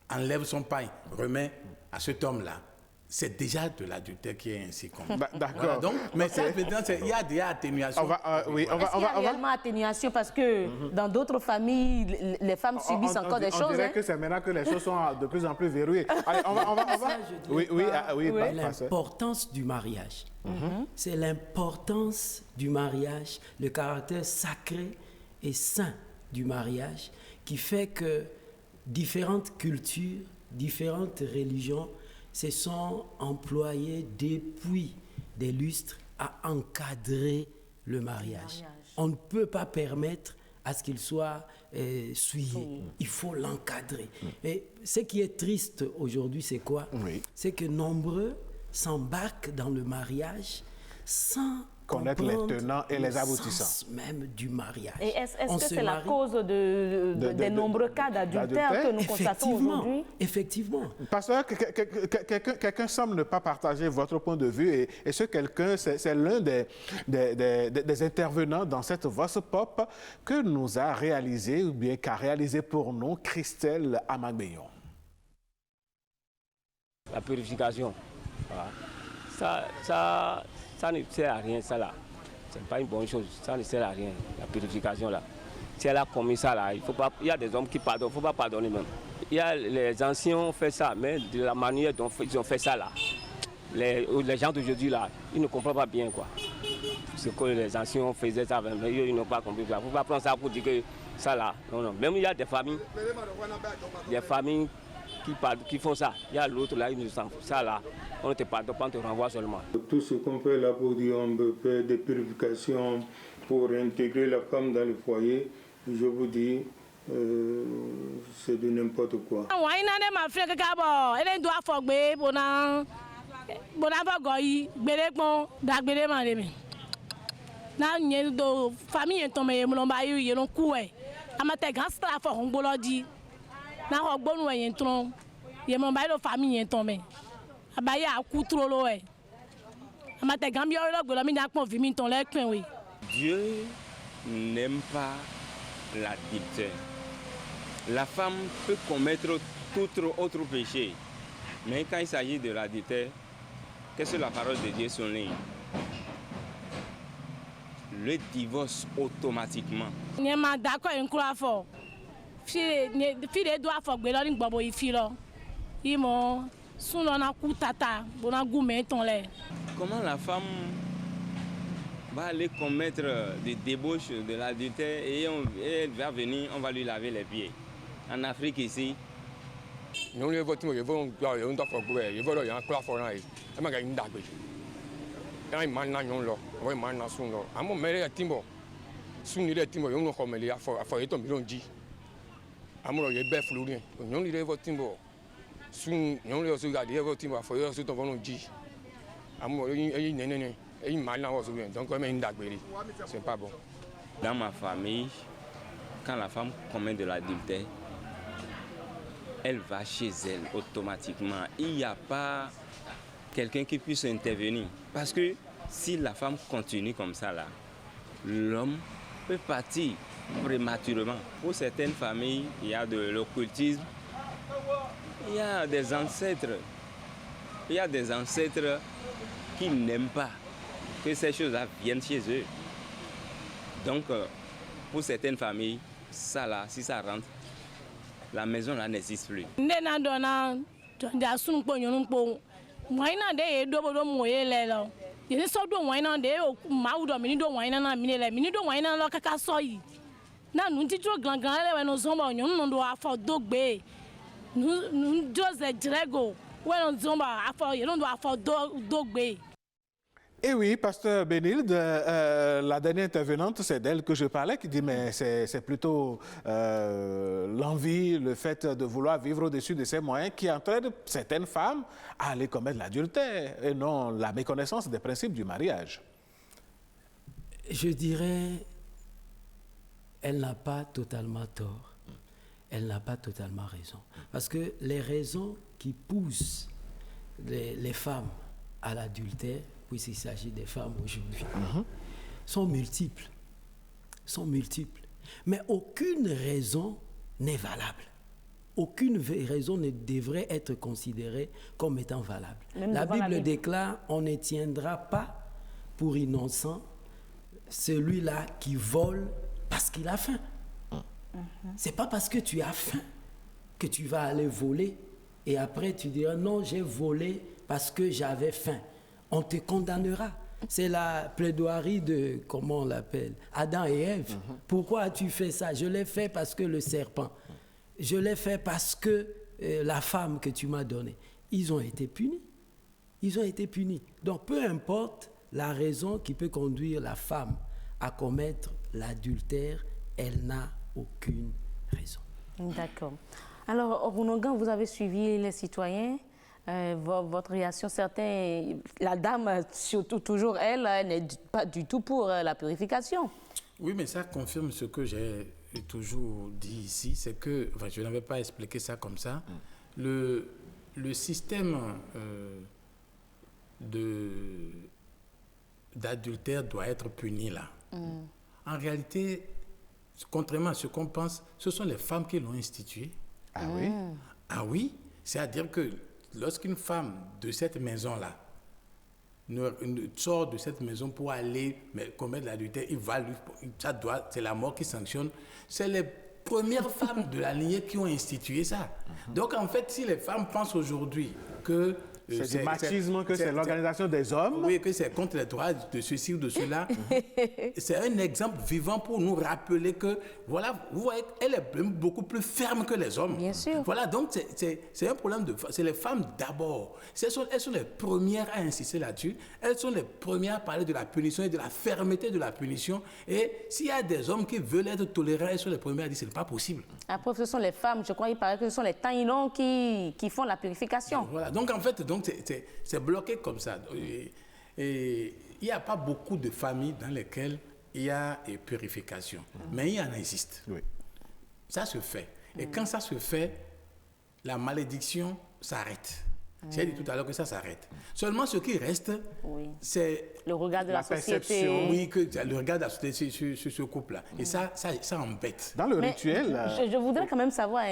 enlève son pain, remet à cet homme-là. C'est déjà de l'adultère qui est ainsi comme ça. D'accord. Voilà, donc, mais ça, maintenant, il y a des atténuations. Est-ce qu'il y a réellement atténuation? Parce que dans d'autres familles, les femmes subissent encore des choses. On dirait que c'est maintenant que les choses sont de plus en plus verrouillées. Allez, on va. Oui, l'importance du mariage. C'est l'importance du mariage, le caractère sacré et saint du mariage qui fait que différentes cultures, différentes religions se sont employés depuis des lustres à encadrer le mariage. On ne peut pas permettre à ce qu'il soit souillé. Il faut l'encadrer. Et ce qui est triste aujourd'hui, c'est quoi? C'est que nombreux s'embarquent dans le mariage sans connaître les tenants et les aboutissants. Sens même du mariage. Et est-ce que c'est la cause des nombreux cas d'adultère que nous constatons aujourd'hui? Effectivement. Pasteur, quelqu'un semble ne pas partager votre point de vue et ce quelqu'un, c'est l'un des intervenants dans cette Vox Pop que nous a réalisé, ou bien qu'a réalisé pour nous Christelle Amagbeyon. La purification, voilà. Ça ne sert à rien, ça là. Ce n'est pas une bonne chose, ça ne sert à rien, la purification là. Si elle a commis ça là, il y a des hommes qui pardonnent, il ne faut pas pardonner même. Les anciens ont fait ça, mais de la manière dont ils ont fait ça là, les gens d'aujourd'hui là, ils ne comprennent pas bien quoi. Ce que les anciens faisaient ça, mais ils n'ont pas compris ça. Il ne faut pas prendre ça pour dire que ça là, non. Même il y a des familles qui font ça. Il y a l'autre là, ils nous font ça là. On ne te pardonne pas, on te renvoie seulement. Tout ce qu'on fait là pour dire on peut faire des purifications pour intégrer la femme dans le foyer, je vous dis, c'est de n'importe quoi. Dieu n'aime pas l'adultère. La femme peut commettre tout autre péché, mais quand il s'agit de l'adultère, qu'est-ce que la parole de Dieu souligne? Le divorce automatiquement. Comment la femme va aller commettre des débauches de l'adultère et elle va venir, on va lui laver les pieds? En Afrique ici, c'est pas bon. Dans ma famille, quand la femme commet de l'adultère, elle va chez elle automatiquement. Il n'y a pas quelqu'un qui puisse intervenir. Parce que si la femme continue comme ça, là, l'homme peut partir prématurément. Pour certaines familles, il y a de l'occultisme, il y a des ancêtres. Il y a des ancêtres qui n'aiment pas que ces choses-là viennent chez eux. Donc, pour certaines familles, ça là, si ça rentre, la maison là n'existe plus. nous dirego. Ouais, on dit on va faire dogbe. Et oui, pasteur Benilde, la dernière intervenante, c'est d'elle que je parlais, qui dit mais c'est plutôt l'envie, le fait de vouloir vivre au-dessus de ses moyens qui entraîne certaines femmes à aller commettre l'adultère et non la méconnaissance des principes du mariage. Je dirais, elle n'a pas totalement tort, elle n'a pas totalement raison. Parce que les raisons qui poussent les femmes à l'adultère, puisqu'il s'agit des femmes aujourd'hui, sont multiples. Mais aucune raison n'est valable. Aucune raison ne devrait être considérée comme étant valable. La Bible déclare, on ne tiendra pas pour innocent celui-là qui vole parce qu'il a faim. C'est pas parce que tu as faim que tu vas aller voler et après tu diras non, j'ai volé parce que j'avais faim. On te condamnera. C'est la plaidoirie de, comment on l'appelle, Adam et Ève. Pourquoi as-tu fait ça? Je l'ai fait parce que le serpent. Je l'ai fait parce que la femme que tu m'as donnée. Ils ont été punis. Donc, peu importe la raison qui peut conduire la femme à commettre l'adultère, elle n'a aucune raison. D'accord. Alors, Obunogan, vous avez suivi les citoyens. Votre réaction, certains, la dame, surtout toujours elle, n'est pas du tout pour la purification. Oui, mais ça confirme ce que j'ai toujours dit ici, c'est que, enfin, je n'avais pas expliqué ça comme ça, le système d'adultère doit être puni là. En réalité, contrairement à ce qu'on pense, ce sont les femmes qui l'ont institué. Ah oui? Ah oui, c'est-à-dire que lorsqu'une femme de cette maison-là sort de cette maison pour aller commettre l'adultère, c'est la mort qui sanctionne. C'est les premières femmes de la lignée qui ont institué ça. Donc en fait, si les femmes pensent aujourd'hui que c'est du machisme, que c'est l'organisation des hommes. Oui, que c'est contre les droits de ceci ou de cela. C'est un exemple vivant pour nous rappeler que, voilà, vous voyez, elle est beaucoup plus ferme que les hommes. Bien sûr. Voilà, donc c'est un problème c'est les femmes d'abord. Elles sont les premières à insister là-dessus. Elles sont les premières à parler de la punition et de la fermeté de la punition. Et s'il y a des hommes qui veulent être tolérants, elles sont les premières à dire que ce n'est pas possible. Après, ce sont les femmes, je crois, il paraît que ce sont les taïnons qui font la purification. Voilà, donc en fait, c'est bloqué comme ça. Et il n'y a pas beaucoup de familles dans lesquelles il y a purification. Mais il y en existe. Oui. Ça se fait. Et quand ça se fait, la malédiction s'arrête. J'ai dit tout à l'heure que ça s'arrête. Seulement ce qui reste, c'est le regard de la société. Oui, le regard de la société sur ce couple-là. Et ça embête. Dans le rituel... Je voudrais quand même savoir,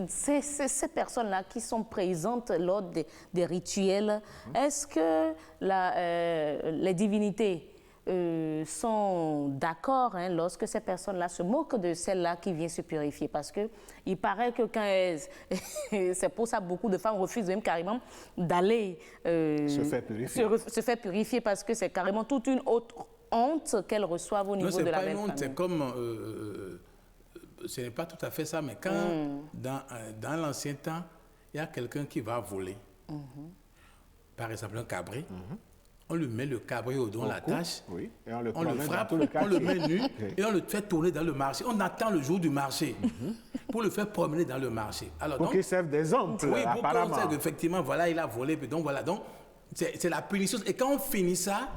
ces personnes-là qui sont présentes lors des rituels, est-ce que les divinités sont d'accord lorsque ces personnes-là se moquent de celle-là qui vient se purifier? Parce qu'il paraît que c'est pour ça que beaucoup de femmes refusent même carrément d'aller se faire purifier parce que c'est carrément toute une autre honte qu'elles reçoivent au niveau de la même famille. C'est comme... ce n'est pas tout à fait ça, mais quand dans l'ancien temps, il y a quelqu'un qui va voler, par exemple un cabri, on lui met le cabri au dos, on l'attache, on le frappe, on le met nu et on le fait tourner dans le marché. On attend le jour du marché pour le faire promener dans le marché. Alors, pour qu'il serve d'exemple, apparemment. Pour qu'on serve effectivement, voilà, il a volé. Donc voilà, donc c'est la punition. Et quand on finit ça,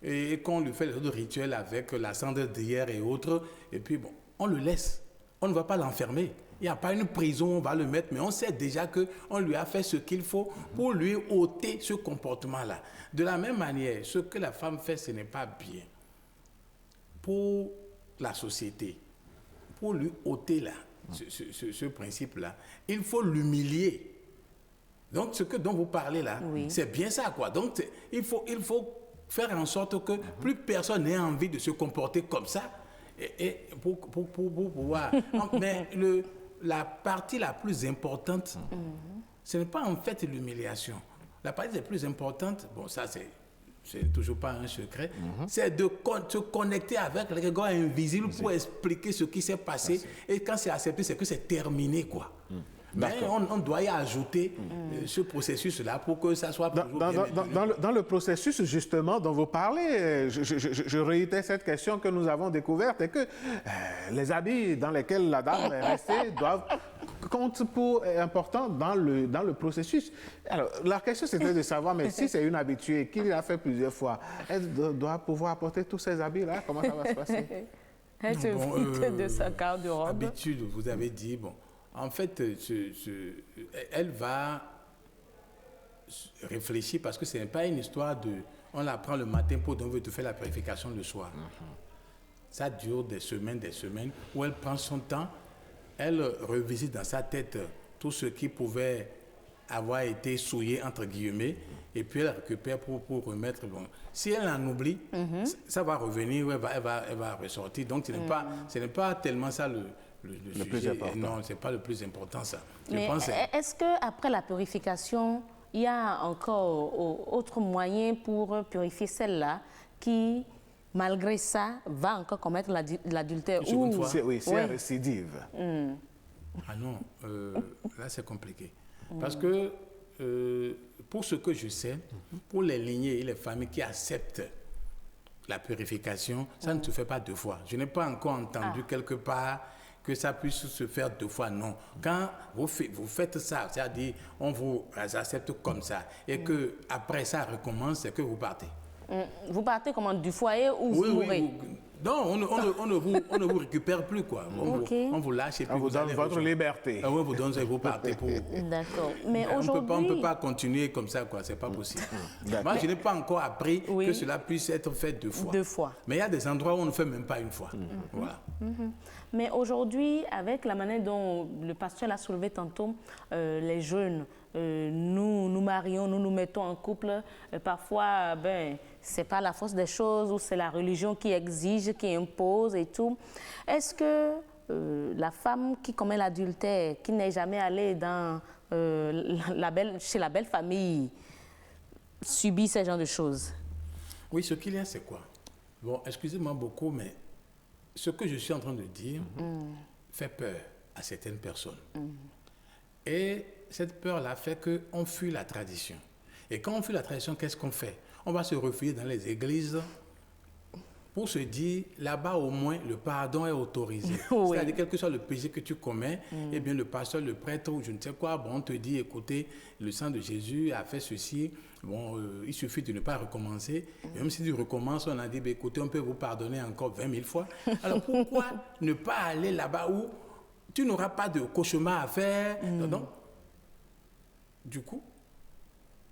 et qu'on lui fait le rituel avec la cendre d'hier et autres, et puis bon, on le laisse. On ne va pas l'enfermer. Il n'y a pas une prison, on va le mettre, mais on sait déjà qu'on lui a fait ce qu'il faut pour lui ôter ce comportement-là. De la même manière, ce que la femme fait, ce n'est pas bien. Pour la société, pour lui ôter là, ce principe-là, il faut l'humilier. Donc, ce dont vous parlez là, c'est bien ça, quoi. Donc, il faut faire en sorte que plus personne n'ait envie de se comporter comme ça, et pour pouvoir... Mais la partie la plus importante, ce n'est pas en fait l'humiliation. La partie la plus importante, bon, ça c'est toujours pas un secret, c'est de se connecter avec les gars invisibles pour expliquer ce qui s'est passé. Et quand c'est accepté, c'est que c'est terminé, quoi. Mais on doit y ajouter ce processus-là pour que ça soit toujours bien maintenu. Dans le processus, justement, dont vous parlez, je réitère cette question que nous avons découverte, et que les habits dans lesquels la dame est restée comptent pour important dans le processus. Alors, la question, c'était de savoir, mais si c'est une habituée qui l'a fait plusieurs fois, elle doit pouvoir porter tous ces habits-là? Comment ça va se passer? Elle se fout de sa garde-robe. Habitude, vous avez dit, bon, en fait, elle va réfléchir parce que ce n'est pas une histoire de... On la prend le matin pour donc te faire la purification le soir. Ça dure des semaines, où elle prend son temps, elle revisite dans sa tête tout ce qui pouvait avoir été souillé, entre guillemets, et puis elle récupère pour remettre. Bon. Si elle en oublie, ça va revenir, elle va ressortir. Donc ce n'est pas tellement ça le sujet. Plus important. Non, ce n'est pas le plus important, ça. Mais est-ce qu'après la purification, il y a encore autre moyen pour purifier celle-là qui, malgré ça, va encore commettre l'adultère? Oui, c'est une récidive. Ah non, là c'est compliqué. Parce que, pour ce que je sais, pour les lignées et les familles qui acceptent la purification, ça ne se fait pas 2 fois. Je n'ai pas encore entendu quelque part que ça puisse se faire 2 fois, non. Quand vous faites ça, c'est-à-dire on vous accepte comme ça, et que après ça recommence, c'est que vous partez. Vous partez comment, du foyer ou vous mourrez? Non, on ne vous récupère plus, quoi. On vous lâche et puis on vous donne votre liberté. On vous donne et vous partez pour... D'accord. Mais aujourd'hui... On ne peut pas continuer comme ça, quoi. C'est pas possible. Moi, je n'ai pas encore appris que cela puisse être fait 2 fois. 2 fois. Mais il y a des endroits où on ne fait même pas 1 fois. Voilà. Mais aujourd'hui, avec la manière dont le pasteur l'a soulevé tantôt, les jeunes, nous marions, nous mettons en couple, parfois, c'est pas la force des choses ou c'est la religion qui exige, qui impose et tout. Est-ce que la femme qui commet l'adultère, qui n'est jamais allée chez la belle famille, subit ce genre de choses? Oui, ce qu'il y a, c'est quoi? Bon, excusez-moi beaucoup, mais ce que je suis en train de dire fait peur à certaines personnes. Et cette peur-là fait qu'on fuit la tradition. Et quand on fuit la tradition, qu'est-ce qu'on fait? On va se refugier dans les églises pour se dire, là-bas au moins, le pardon est autorisé. C'est-à-dire, quel que soit le péché que tu commets, eh bien, le pasteur, le prêtre ou je ne sais quoi, on te dit, écoutez, le sang de Jésus a fait ceci, il suffit de ne pas recommencer. Et même si tu recommences, on a dit, écoutez, on peut vous pardonner encore 20 000 fois. Alors, pourquoi ne pas aller là-bas où tu n'auras pas de cauchemar à faire? Donc, du coup,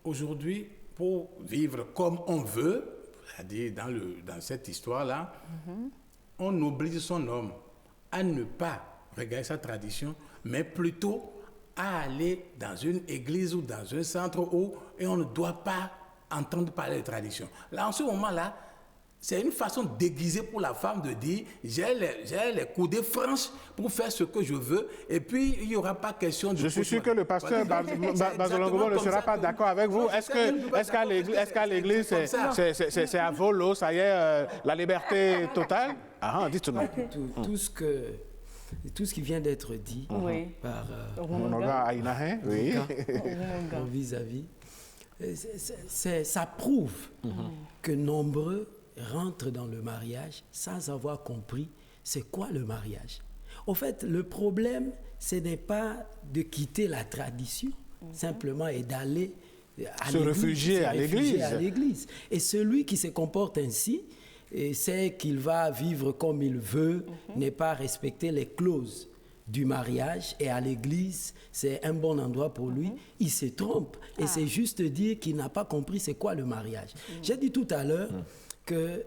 aujourd'hui, pour vivre comme on veut, c'est-à-dire dans cette histoire-là, on oblige son homme à ne pas regarder sa tradition, mais plutôt à aller dans une église ou dans un centre et on ne doit pas entendre parler de tradition. Là, en ce moment-là, c'est une façon déguisée pour la femme de dire j'ai les coudées franches pour faire ce que je veux et puis il n'y aura pas question de... Je suis sûr que le pasteur Bazolongobo ne sera pas d'accord avec vous. Est-ce qu'à l'église, c'est à volo, ça y est, la liberté totale? Dites-nous. Tout ce qui vient d'être dit par mon vis-à-vis, ça prouve que nombreux rentrent dans le mariage sans avoir compris c'est quoi le mariage. Au fait, le problème, ce n'est pas de quitter la tradition, simplement, et d'aller se réfugier à l'église. Et celui qui se comporte ainsi, c'est qu'il va vivre comme il veut, n'est pas respecter les clauses du mariage, et à l'église, c'est un bon endroit pour lui, il se trompe. Et c'est juste dire qu'il n'a pas compris c'est quoi le mariage. J'ai dit tout à l'heure que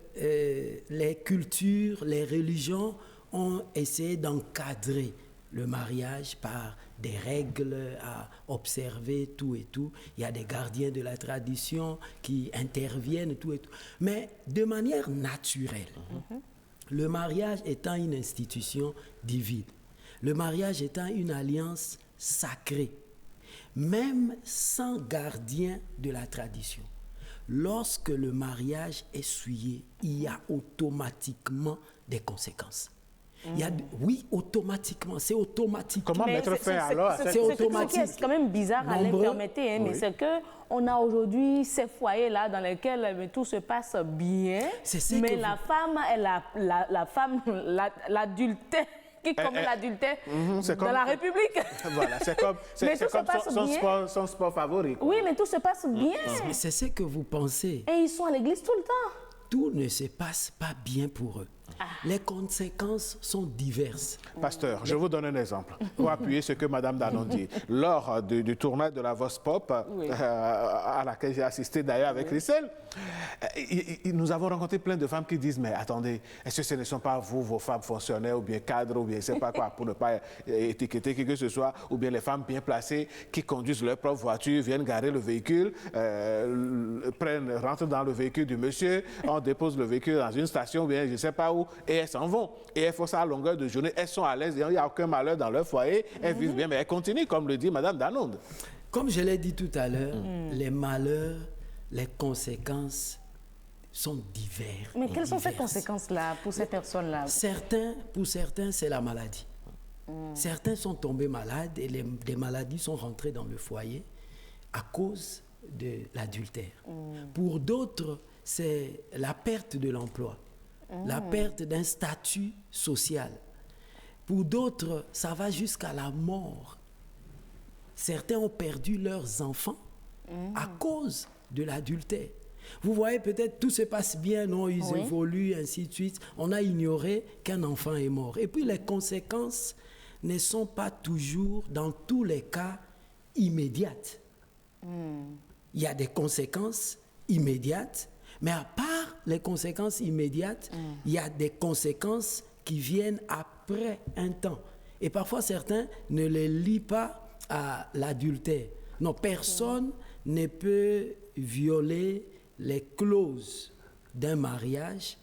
les cultures, les religions ont essayé d'encadrer le mariage par des règles à observer, tout et tout. Il y a des gardiens de la tradition qui interviennent, tout et tout. Mais de manière naturelle, le mariage étant une institution divine, le mariage étant une alliance sacrée, même sans gardien de la tradition, lorsque le mariage est souillé, il y a automatiquement des conséquences. Oui, automatiquement, c'est automatique. Comment mettre fin alors? C'est automatique. C'est quand même bizarre, Alain, permettez, mais c'est qu'on a aujourd'hui ces foyers-là dans lesquels tout se passe bien, mais la femme, l'adultère, qui commet l'adultère dans la République. Voilà, c'est comme son sport favori. Oui, mais tout se passe bien. Mais c'est ce que vous pensez. Et ils sont à l'église tout le temps. Tout ne se passe pas bien pour eux. Les conséquences sont diverses. Pasteur, je vous donne un exemple pour appuyer ce que Mme Danon dit. Lors du tournage de la Vox Pop, à laquelle j'ai assisté d'ailleurs avec Christelle, nous avons rencontré plein de femmes qui disent « Mais attendez, est-ce que ce ne sont pas vous, vos femmes fonctionnaires ou bien cadres ou bien je ne sais pas quoi, pour ne pas étiqueter qui que ce soit, ou bien les femmes bien placées qui conduisent leur propre voiture, viennent garer le véhicule, rentrent dans le véhicule du monsieur, on dépose le véhicule dans une station ou bien je ne sais pas où, et elles s'en vont. Et elles font ça à longueur de journée, elles sont à l'aise, il n'y a aucun malheur dans leur foyer, elles vivent bien, mais elles continuent, comme le dit Mme Danonde. Comme je l'ai dit tout à l'heure, les malheurs, les conséquences sont divers. Mais quelles sont ces conséquences-là pour ces personnes-là? Pour certains, c'est la maladie. Certains sont tombés malades et des maladies sont rentrées dans le foyer à cause de l'adultère. Pour d'autres, c'est la perte de l'emploi, la perte d'un statut social. Pour d'autres, ça va jusqu'à la mort. Certains ont perdu leurs enfants à cause de l'adultère. Vous voyez, peut-être tout se passe bien, non, ils évoluent, ainsi de suite. On a ignoré qu'un enfant est mort. Et puis les conséquences ne sont pas toujours, dans tous les cas, immédiates. Il y a des conséquences immédiates, mais à part les conséquences immédiates, il y a des conséquences qui viennent après un temps. Et parfois, certains ne les lient pas à l'adultère. Non, personne ne peut violer les clauses d'un mariage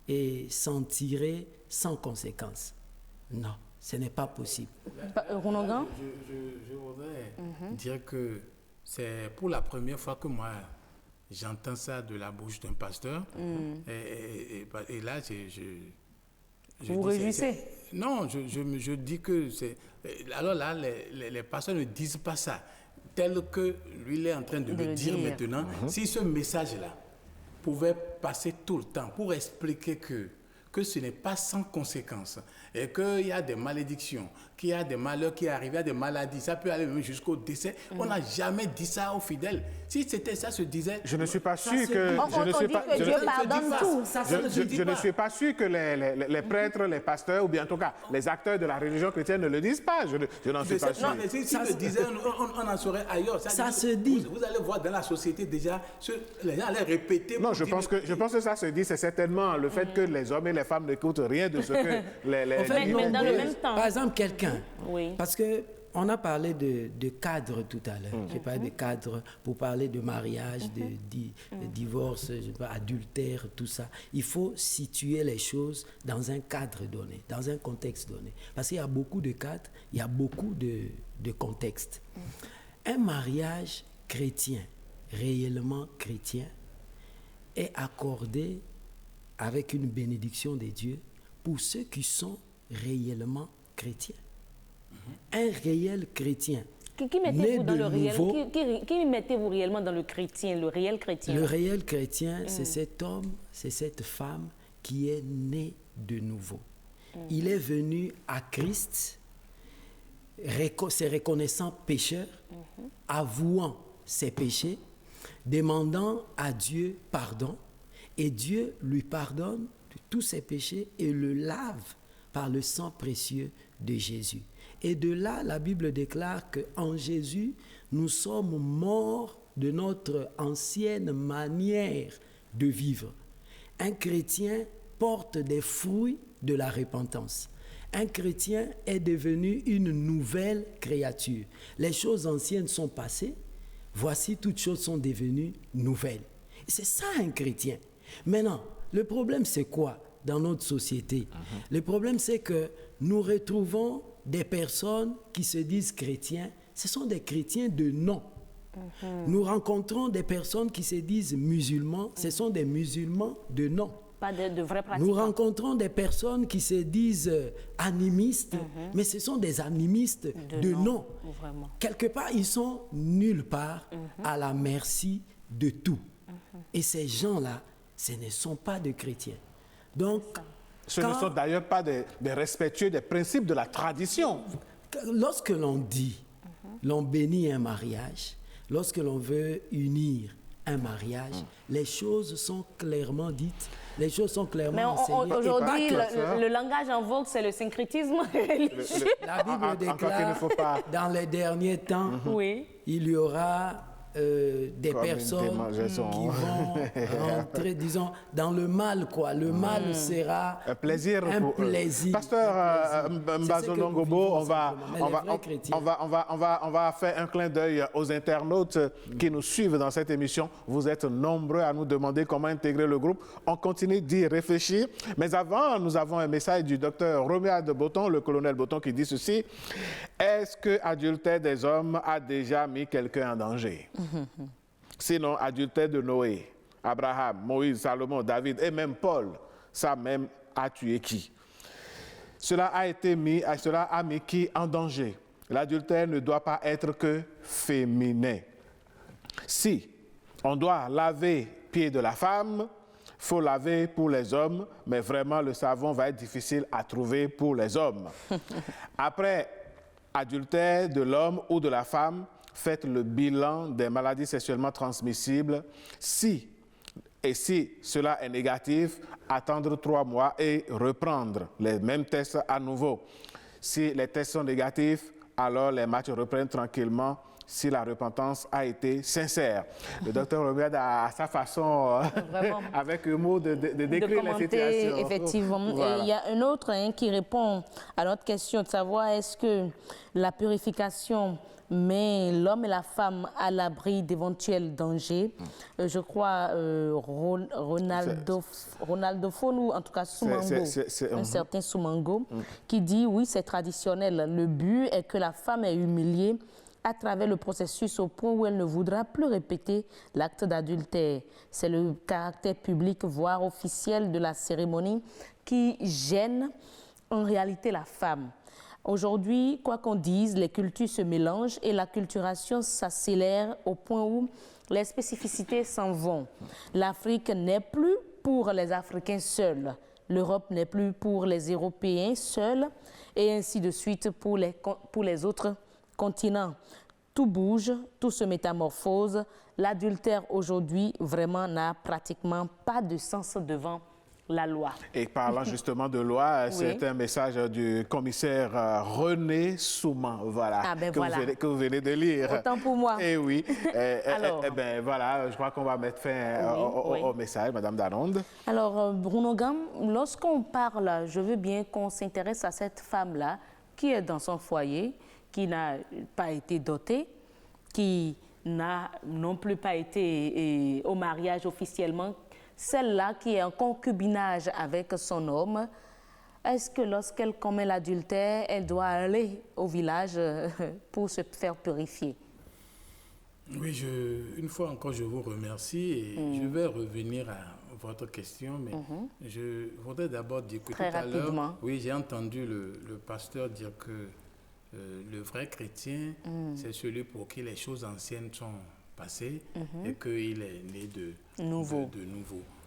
et s'en tirer sans conséquence. Non, ce n'est pas possible. Ronongan? Je voudrais dire que c'est pour la première fois que moi, j'entends ça de la bouche d'un pasteur. Et là, vous réjouissez? Non, je dis que c'est... Alors là, les pasteurs ne disent pas ça tel que lui il est en train de le dire maintenant. Si ce message-là pouvait passer tout le temps pour expliquer que ce n'est pas sans conséquence et qu'il y a des malédictions, qu'il y a des malheurs qui arrivent, il y a des maladies, ça peut aller même jusqu'au décès. On n'a jamais dit ça aux fidèles. Si c'était ça se disait... Je ne suis pas sûr que... Je ne suis pas sûr que les prêtres, les pasteurs ou bien en tout cas les acteurs de la religion chrétienne ne le disent pas. Je n'en suis pas sûr. Non, mais si le disaient, on en saurait ailleurs. Ça se dit. Vous allez voir dans la société déjà, les gens allaient répéter. Non, je pense que ça se dit, c'est certainement le fait que les hommes et les femmes n'écoutent rien de ce que les mais dans le même temps. Par exemple, quelqu'un, parce qu'on a parlé de cadre tout à l'heure. J'ai parlé de cadre pour parler de mariage, de divorce, adultère, tout ça. Il faut situer les choses dans un cadre donné, dans un contexte donné. Parce qu'il y a beaucoup de cadres, il y a beaucoup de contextes. Un mariage chrétien, réellement chrétien, est accordé avec une bénédiction de Dieu pour ceux qui sont réellement chrétiens. Un réel chrétien. Qui mettez-vous dans le réel? Qui mettez-vous réellement dans le chrétien, le réel chrétien? Le réel chrétien, c'est cet homme, c'est cette femme qui est né de nouveau. Il est venu à Christ, se reconnaissant pécheur, avouant ses péchés, demandant à Dieu pardon, et Dieu lui pardonne de tous ses péchés et le lave par le sang précieux de Jésus. Et de là, la Bible déclare qu'en Jésus, nous sommes morts de notre ancienne manière de vivre. Un chrétien porte des fruits de la repentance. Un chrétien est devenu une nouvelle créature. Les choses anciennes sont passées, voici toutes choses sont devenues nouvelles. Et c'est ça un chrétien. Maintenant, le problème c'est quoi dans notre société? Le problème c'est que nous retrouvons des personnes qui se disent chrétiens, ce sont des chrétiens de nom. Nous rencontrons des personnes qui se disent musulmans, ce sont des musulmans de nom. Pas de vrais pratiquants. Nous rencontrons des personnes qui se disent animistes, mais ce sont des animistes de nom. Vraiment. Quelque part, ils sont nulle part à la merci de tout. Et ces gens-là, ce ne sont pas des chrétiens. Donc, ce ne sont d'ailleurs pas des respectueux des principes de la tradition. Lorsque l'on dit, l'on bénit un mariage, lorsque l'on veut unir un mariage, les choses sont clairement dites, les choses sont clairement enseignées. Mais aujourd'hui, le langage en vogue, c'est le syncrétisme religieux. La Bible déclare, dans les derniers temps, il y aura des personnes qui vont rentrer, disons, dans le mal, quoi. Le mal sera un plaisir. Plaisir. Pasteur Mbazolongobo, on va faire un clin d'œil aux internautes qui nous suivent dans cette émission. Vous êtes nombreux à nous demander comment intégrer le groupe. On continue d'y réfléchir. Mais avant, nous avons un message du docteur Romuald Boton, le colonel Boton, qui dit ceci. Est-ce que l'adultère des hommes a déjà mis quelqu'un en danger? Sinon, adultère de Noé, Abraham, Moïse, Salomon, David et même Paul, ça même a tué qui? Cela a mis qui en danger? L'adultère ne doit pas être que féminin. Si on doit laver pied de la femme, il faut laver pour les hommes, mais vraiment le savon va être difficile à trouver pour les hommes. Après adultère de l'homme ou de la femme, faites le bilan des maladies sexuellement transmissibles. Si cela est négatif, attendre 3 mois et reprendre les mêmes tests à nouveau. Si les tests sont négatifs, alors les matchs reprennent tranquillement si la repentance a été sincère. Le docteur Romuald a sa façon, avec humour, de décrire la situation. Effectivement. Voilà. Et il y a un autre qui répond à notre question de savoir est-ce que la purification met l'homme et la femme à l'abri d'éventuels dangers. Je crois Ronaldo Fon, ou en tout cas Soumango, un certain Soumango, qui dit oui, c'est traditionnel. Le but est que la femme est humiliée à travers le processus au point où elle ne voudra plus répéter l'acte d'adultère. C'est le caractère public, voire officiel de la cérémonie qui gêne en réalité la femme. Aujourd'hui, quoi qu'on dise, les cultures se mélangent et l'acculturation s'accélère au point où les spécificités s'en vont. L'Afrique n'est plus pour les Africains seuls. L'Europe n'est plus pour les Européens seuls et ainsi de suite pour les autres continents. Tout bouge, tout se métamorphose. L'adultère aujourd'hui vraiment n'a pratiquement pas de sens devant la loi. Et parlant justement de loi, c'est un message du commissaire René Souman, que vous venez de lire. Autant pour moi. Et oui. Voilà, je crois qu'on va mettre fin au message, Madame Dalonde. Alors, Bruno Gam, lorsqu'on parle, je veux bien qu'on s'intéresse à cette femme-là qui est dans son foyer, qui n'a pas été dotée, qui n'a non plus pas été au mariage officiellement, celle-là qui est en concubinage avec son homme, est-ce que lorsqu'elle commet l'adultère, elle doit aller au village pour se faire purifier? Oui, une fois encore, je vous remercie et je vais revenir à votre question, mais je voudrais d'abord dire que très tout à l'heure, rapidement. j'ai entendu le pasteur dire que le vrai chrétien, c'est celui pour qui les choses anciennes sont passées et qu'il est né de nouveau.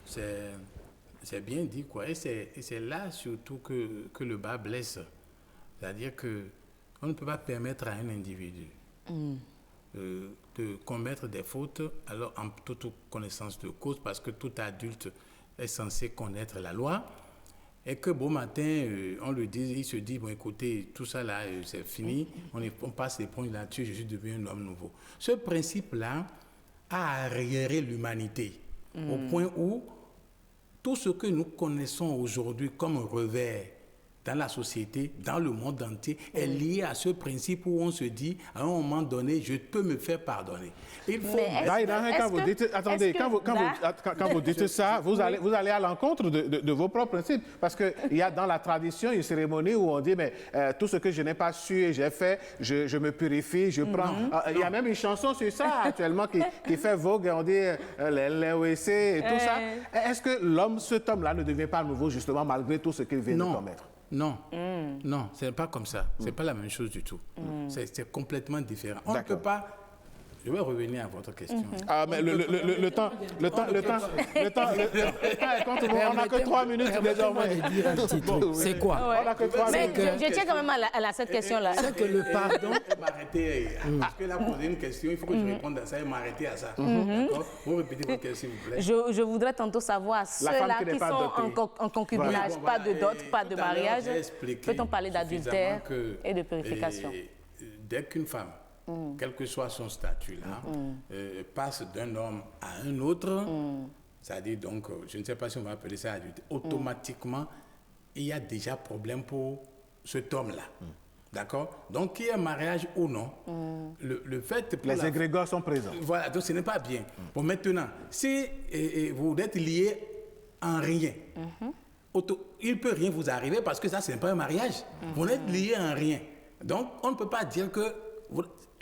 C'est bien dit, quoi. Et c'est là surtout que le bas blesse. C'est-à-dire qu'on ne peut pas permettre à un individu de commettre des fautes alors en toute connaissance de cause, parce que tout adulte est censé connaître la loi. Et que beau matin, on le dit, il se dit, bon écoutez, tout ça là, c'est fini, on passe l'éponge là-dessus, je suis devenu un homme nouveau. Ce principe-là a arriéré l'humanité au point où tout ce que nous connaissons aujourd'hui comme revers dans la société, dans le monde entier, est lié à ce principe où on se dit, à un moment donné, je peux me faire pardonner. Il faut... Quand vous dites, attendez, quand vous dites ça, vous allez à l'encontre de vos propres principes. Parce qu'il y a dans la tradition une cérémonie où on dit, mais tout ce que je n'ai pas su et j'ai fait, je me purifie, je prends... Il y a même une chanson sur ça actuellement qui fait vogue, et on dit l'LOEC et tout ça. Est-ce que cet homme-là ne devient pas nouveau, justement, malgré tout ce qu'il vient de commettre? Non, non, ce n'est pas comme ça. Ce n'est pas la même chose du tout. C'est complètement différent. On ne peut pas... Je vais revenir à votre question. Ah, mais le temps est contre nous. On n'a que 3 minutes désormais. C'est quoi? On n'a que 3 minutes. Mais je tiens quand même à cette question-là. C'est que le pardon... M'arrêter, parce qu'elle a posé une question, il faut que je réponde à ça et m'arrêter à ça. D'accord? Vous répétez votre question, s'il vous plaît. Je voudrais tantôt savoir, ceux-là qui sont en concubinage, pas de dot, pas de mariage, peut-on parler d'adultère et de purification? Dès qu'une femme, quel que soit son statut là, passe d'un homme à un autre, c'est-à-dire donc, je ne sais pas si on va appeler ça adulte, automatiquement, il y a déjà problème pour cet homme-là. D'accord? Donc, qu'il y ait mariage ou non, le fait... Les égrégores sont présents. Voilà, donc ce n'est pas bien. Bon, maintenant, si vous êtes liés en rien, il ne peut rien vous arriver parce que ça, ce n'est pas un mariage. Vous n'êtes liés en rien. Donc, on ne peut pas dire que...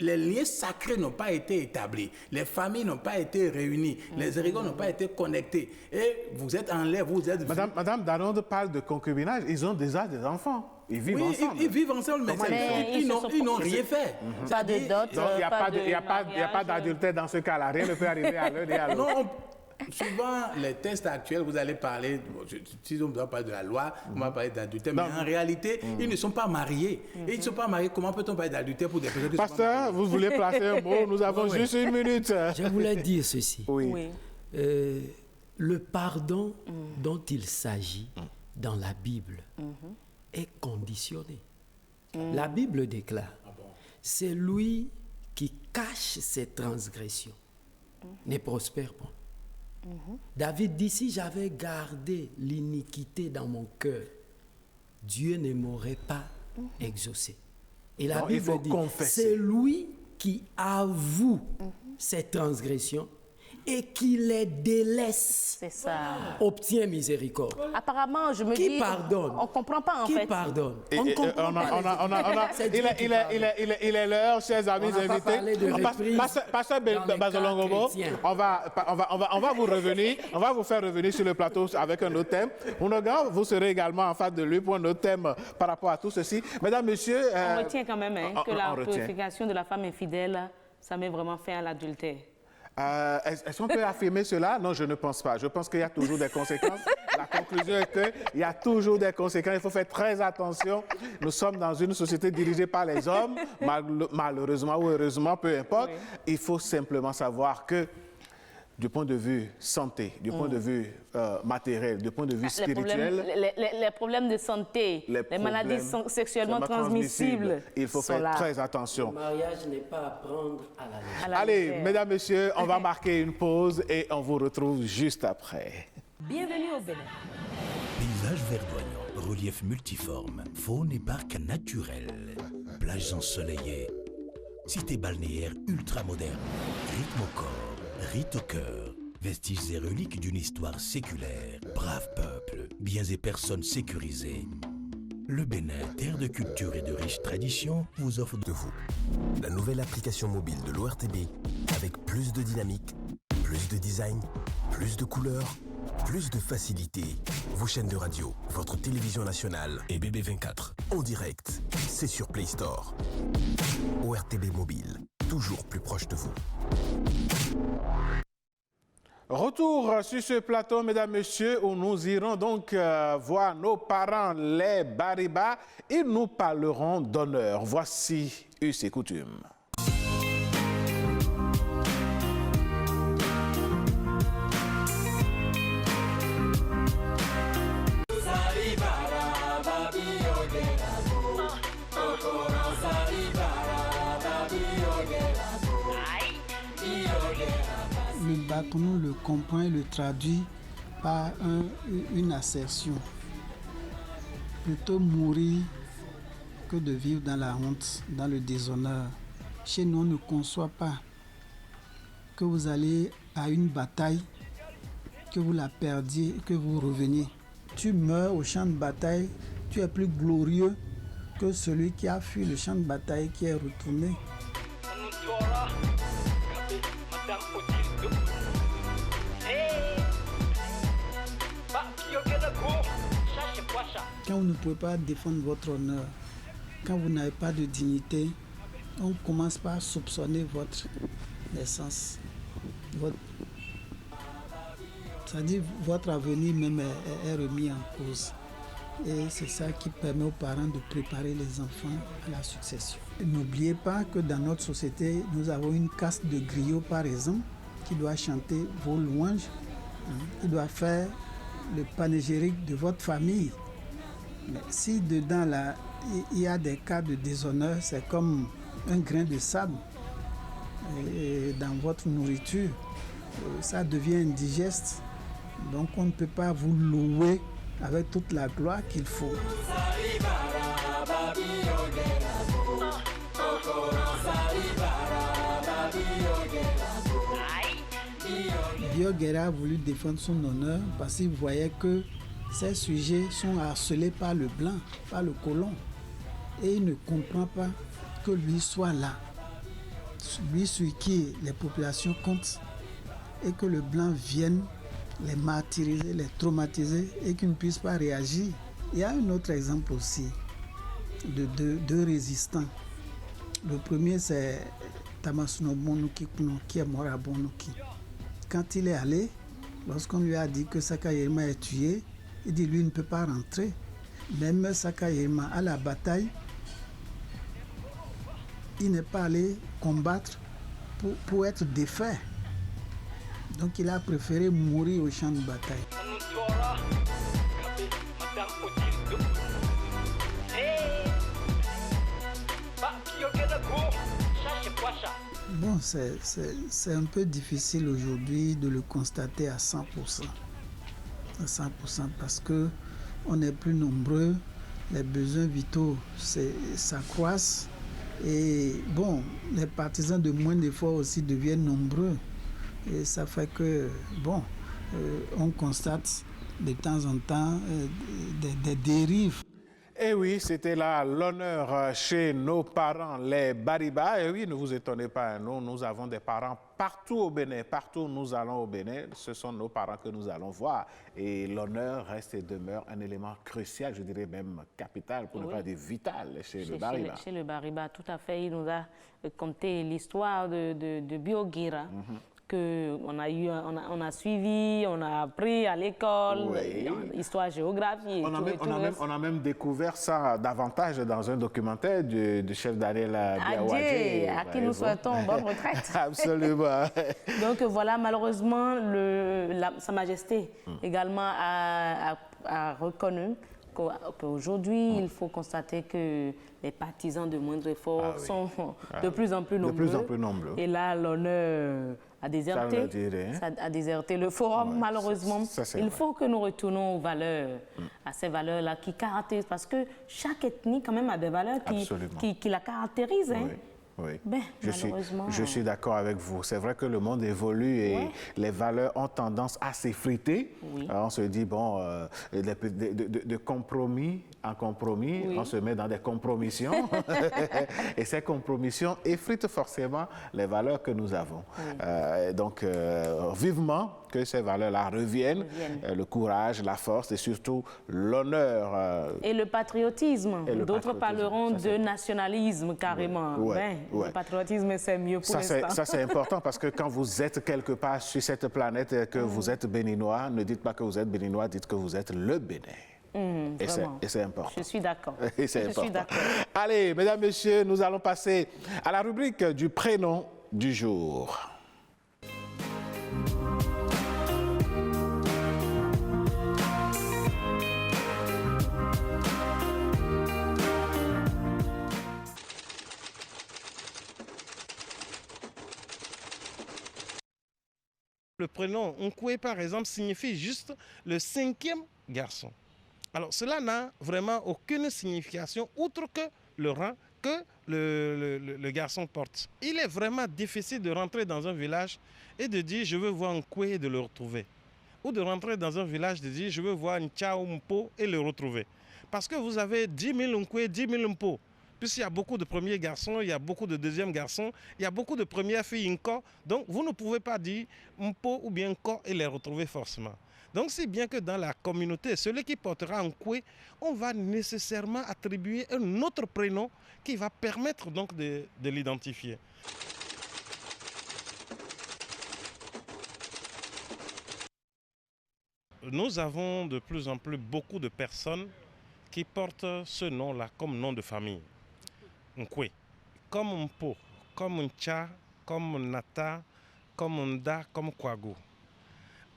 les liens sacrés n'ont pas été établis, les familles n'ont pas été réunies, les égrégores n'ont pas été connectés. Et vous êtes en l'air, vous êtes... Madame Daronde parle de concubinage, ils ont déjà des enfants. Ils vivent ensemble. Ils vivent ensemble, mais ils n'ont rien fait. Pas de dot, il n'y a pas d'adultère dans ce cas-là. Rien ne peut arriver à l'un et à l'autre. Non, souvent, les tests actuels, vous allez parler, si on doit parler de la loi, on va parler d'adultère, mais en réalité, ils ne sont pas mariés. Et ils ne sont pas mariés, comment peut-on parler d'adultère pour des personnes qui Pasteur, vous voulez placer un mot? Nous avons juste 1 minute. Je voulais dire ceci. Oui. Le pardon dont il s'agit dans la Bible est conditionné. La Bible déclare, c'est lui qui cache ses transgressions, ne prospère pas. David dit, si j'avais gardé l'iniquité dans mon cœur, Dieu ne m'aurait pas exaucé. Et la Bible dit, c'est lui qui avoue ses transgressions et qui les délaisse, obtient miséricorde. Apparemment, je me dis... Qui pardonne? On ne comprend pas, en fait. Qui pardonne? On ne comprend pas. Il est l'heure, chers amis invités. Pasteur Bazolongobo, on va vous revenir, on va vous faire revenir sur le plateau avec un autre thème. Onoga, vous serez également en face de lui pour un autre thème par rapport à tout ceci. Mesdames, messieurs... On retient quand même que la purification de la femme infidèle, ça met vraiment fin à l'adultère. Est-ce qu'on peut affirmer cela? Non, je ne pense pas. Je pense qu'il y a toujours des conséquences. La conclusion est qu'il y a toujours des conséquences. Il faut faire très attention. Nous sommes dans une société dirigée par les hommes, malheureusement ou heureusement, peu importe. Il faut simplement savoir que du point de vue santé, du point de vue matériel, du point de vue spirituel... Les problèmes de santé, les maladies sexuellement transmissibles. Il faut faire très attention. Le mariage n'est pas à prendre à la légère. Allez, mesdames, messieurs, on va marquer une pause et on vous retrouve juste après. Bienvenue au Bénin. Paysage verdoyant, relief multiforme, faune et parc naturel, plages ensoleillées, cité balnéaire ultra moderne, rythme au corps, rite au cœur, vestiges et reliques d'une histoire séculaire, brave peuple, biens et personnes sécurisés. Le Bénin, terre de culture et de riches traditions, vous offre de vous la nouvelle application mobile de l'ORTB avec plus de dynamique, plus de design, plus de couleurs, plus de facilité. Vos chaînes de radio, votre télévision nationale et BB24 en direct, c'est sur Play Store. ORTB Mobile, toujours plus proche de vous. Retour sur ce plateau, mesdames, messieurs, où nous irons donc voir nos parents, les Bariba. Ils nous parleront d'honneur. Voici us et coutumes. Le Batonou le comprend et le traduit par une assertion. plutôt mourir que de vivre dans la honte, dans le déshonneur. Chez nous, on ne conçoit pas que vous allez à une bataille, que vous la perdiez, que vous reveniez. Tu meurs au champ de bataille, tu es plus glorieux que celui qui a fui le champ de bataille, qui est retourné. Quand vous ne pouvez pas défendre votre honneur, quand vous n'avez pas de dignité, on commence par soupçonner votre naissance. C'est-à-dire votre avenir même est remis en cause. Et c'est ça qui permet aux parents de préparer les enfants à la succession. N'oubliez pas que dans notre société, nous avons une caste de griots, par exemple, qui doit chanter vos louanges, qui doit faire le panégyrique de votre famille. Mais si dedans, là, il y a des cas de déshonneur, c'est comme un grain de sable dans votre nourriture. Ça devient indigeste. Donc on ne peut pas vous louer avec toute la gloire qu'il faut. Bioguera a voulu défendre son honneur parce qu'il voyait que ces sujets sont harcelés par le blanc, par le colon. Et il ne comprend pas que lui soit là, lui sur qui les populations comptent, et que le blanc vienne les martyriser, les traumatiser et qu'ils ne puissent pas réagir. Il y a un autre exemple aussi de deux résistants. Le premier, c'est Tamasuno Bonuki qui est mort à Bonuki. Quand il est allé, lorsqu'on lui a dit que Sakayema est tué, il dit lui ne peut pas rentrer. Même Sakayema à la bataille, il n'est pas allé combattre pour être défait. Donc il a préféré mourir au champ de bataille. Bon, c'est un peu difficile aujourd'hui de le constater à 100%. À 100% parce qu'on est plus nombreux, les besoins vitaux s'accroissent et bon, les partisans de moins d'efforts aussi deviennent nombreux. Et ça fait que, bon, on constate de temps en temps des dérives. Et oui, c'était là l'honneur chez nos parents, les Bariba. Et oui, ne vous étonnez pas, nous avons des parents partout au Bénin. Partout où nous allons au Bénin, ce sont nos parents que nous allons voir. Et l'honneur reste et demeure un élément crucial, je dirais même capital, pour ne pas dire vital, chez le Bariba. Chez le Bariba, tout à fait. Il nous a conté l'histoire de Bioguera. On a suivi, on a appris à l'école, oui. Histoire, géographie. On a même découvert ça davantage dans un documentaire du chef Daniel Biawadje. À qui nous souhaitons bonne retraite. Absolument. Donc voilà, malheureusement, Sa Majesté également a reconnu qu'aujourd'hui, il faut constater que les partisans de moindre effort sont de plus en plus nombreux. Et là, l'honneur a déserté le forum, malheureusement. Il faut que nous retournons aux valeurs, à ces valeurs-là qui caractérisent, parce que chaque ethnie quand même a des valeurs qui la caractérisent. Hein. Oui. Ben, malheureusement... Je suis d'accord avec vous. C'est vrai que le monde évolue et les valeurs ont tendance à s'effriter. Oui. On se dit, bon, de compromis en compromis, on se met dans des compromissions. Et ces compromissions effritent forcément les valeurs que nous avons. Donc, vivement que ces valeurs-là reviennent. Le courage, la force et surtout l'honneur. Et le patriotisme. D'autres parleront de nationalisme carrément. Le patriotisme, c'est mieux pour l'instant. Ça, c'est important parce que quand vous êtes quelque part sur cette planète et que vous êtes béninois, ne dites pas que vous êtes béninois, dites que vous êtes le Bénin. Et c'est important. Je suis d'accord. Allez, mesdames, messieurs, nous allons passer à la rubrique du prénom du jour. Le prénom Nkoué, par exemple, signifie juste le 5e garçon. Alors cela n'a vraiment aucune signification outre que le rang que le garçon porte. Il est vraiment difficile de rentrer dans un village et de dire je veux voir un koué et de le retrouver. Ou de rentrer dans un village et de dire je veux voir un tcha ou un po et le retrouver. Parce que vous avez 10 000 nkoué, 10 000 mpo. Puisqu'il y a beaucoup de premiers garçons, il y a beaucoup de deuxièmes garçons, il y a beaucoup de premières filles nko. Donc vous ne pouvez pas dire mpo ou bien nko et les retrouver forcément. Donc c'est bien que dans la communauté, celui qui portera un koué, on va nécessairement attribuer un autre prénom qui va permettre donc de l'identifier. Nous avons de plus en plus beaucoup de personnes qui portent ce nom-là comme nom de famille. Nkwe, comme un po, comme un tcha, comme un nata, comme un da, comme kwago.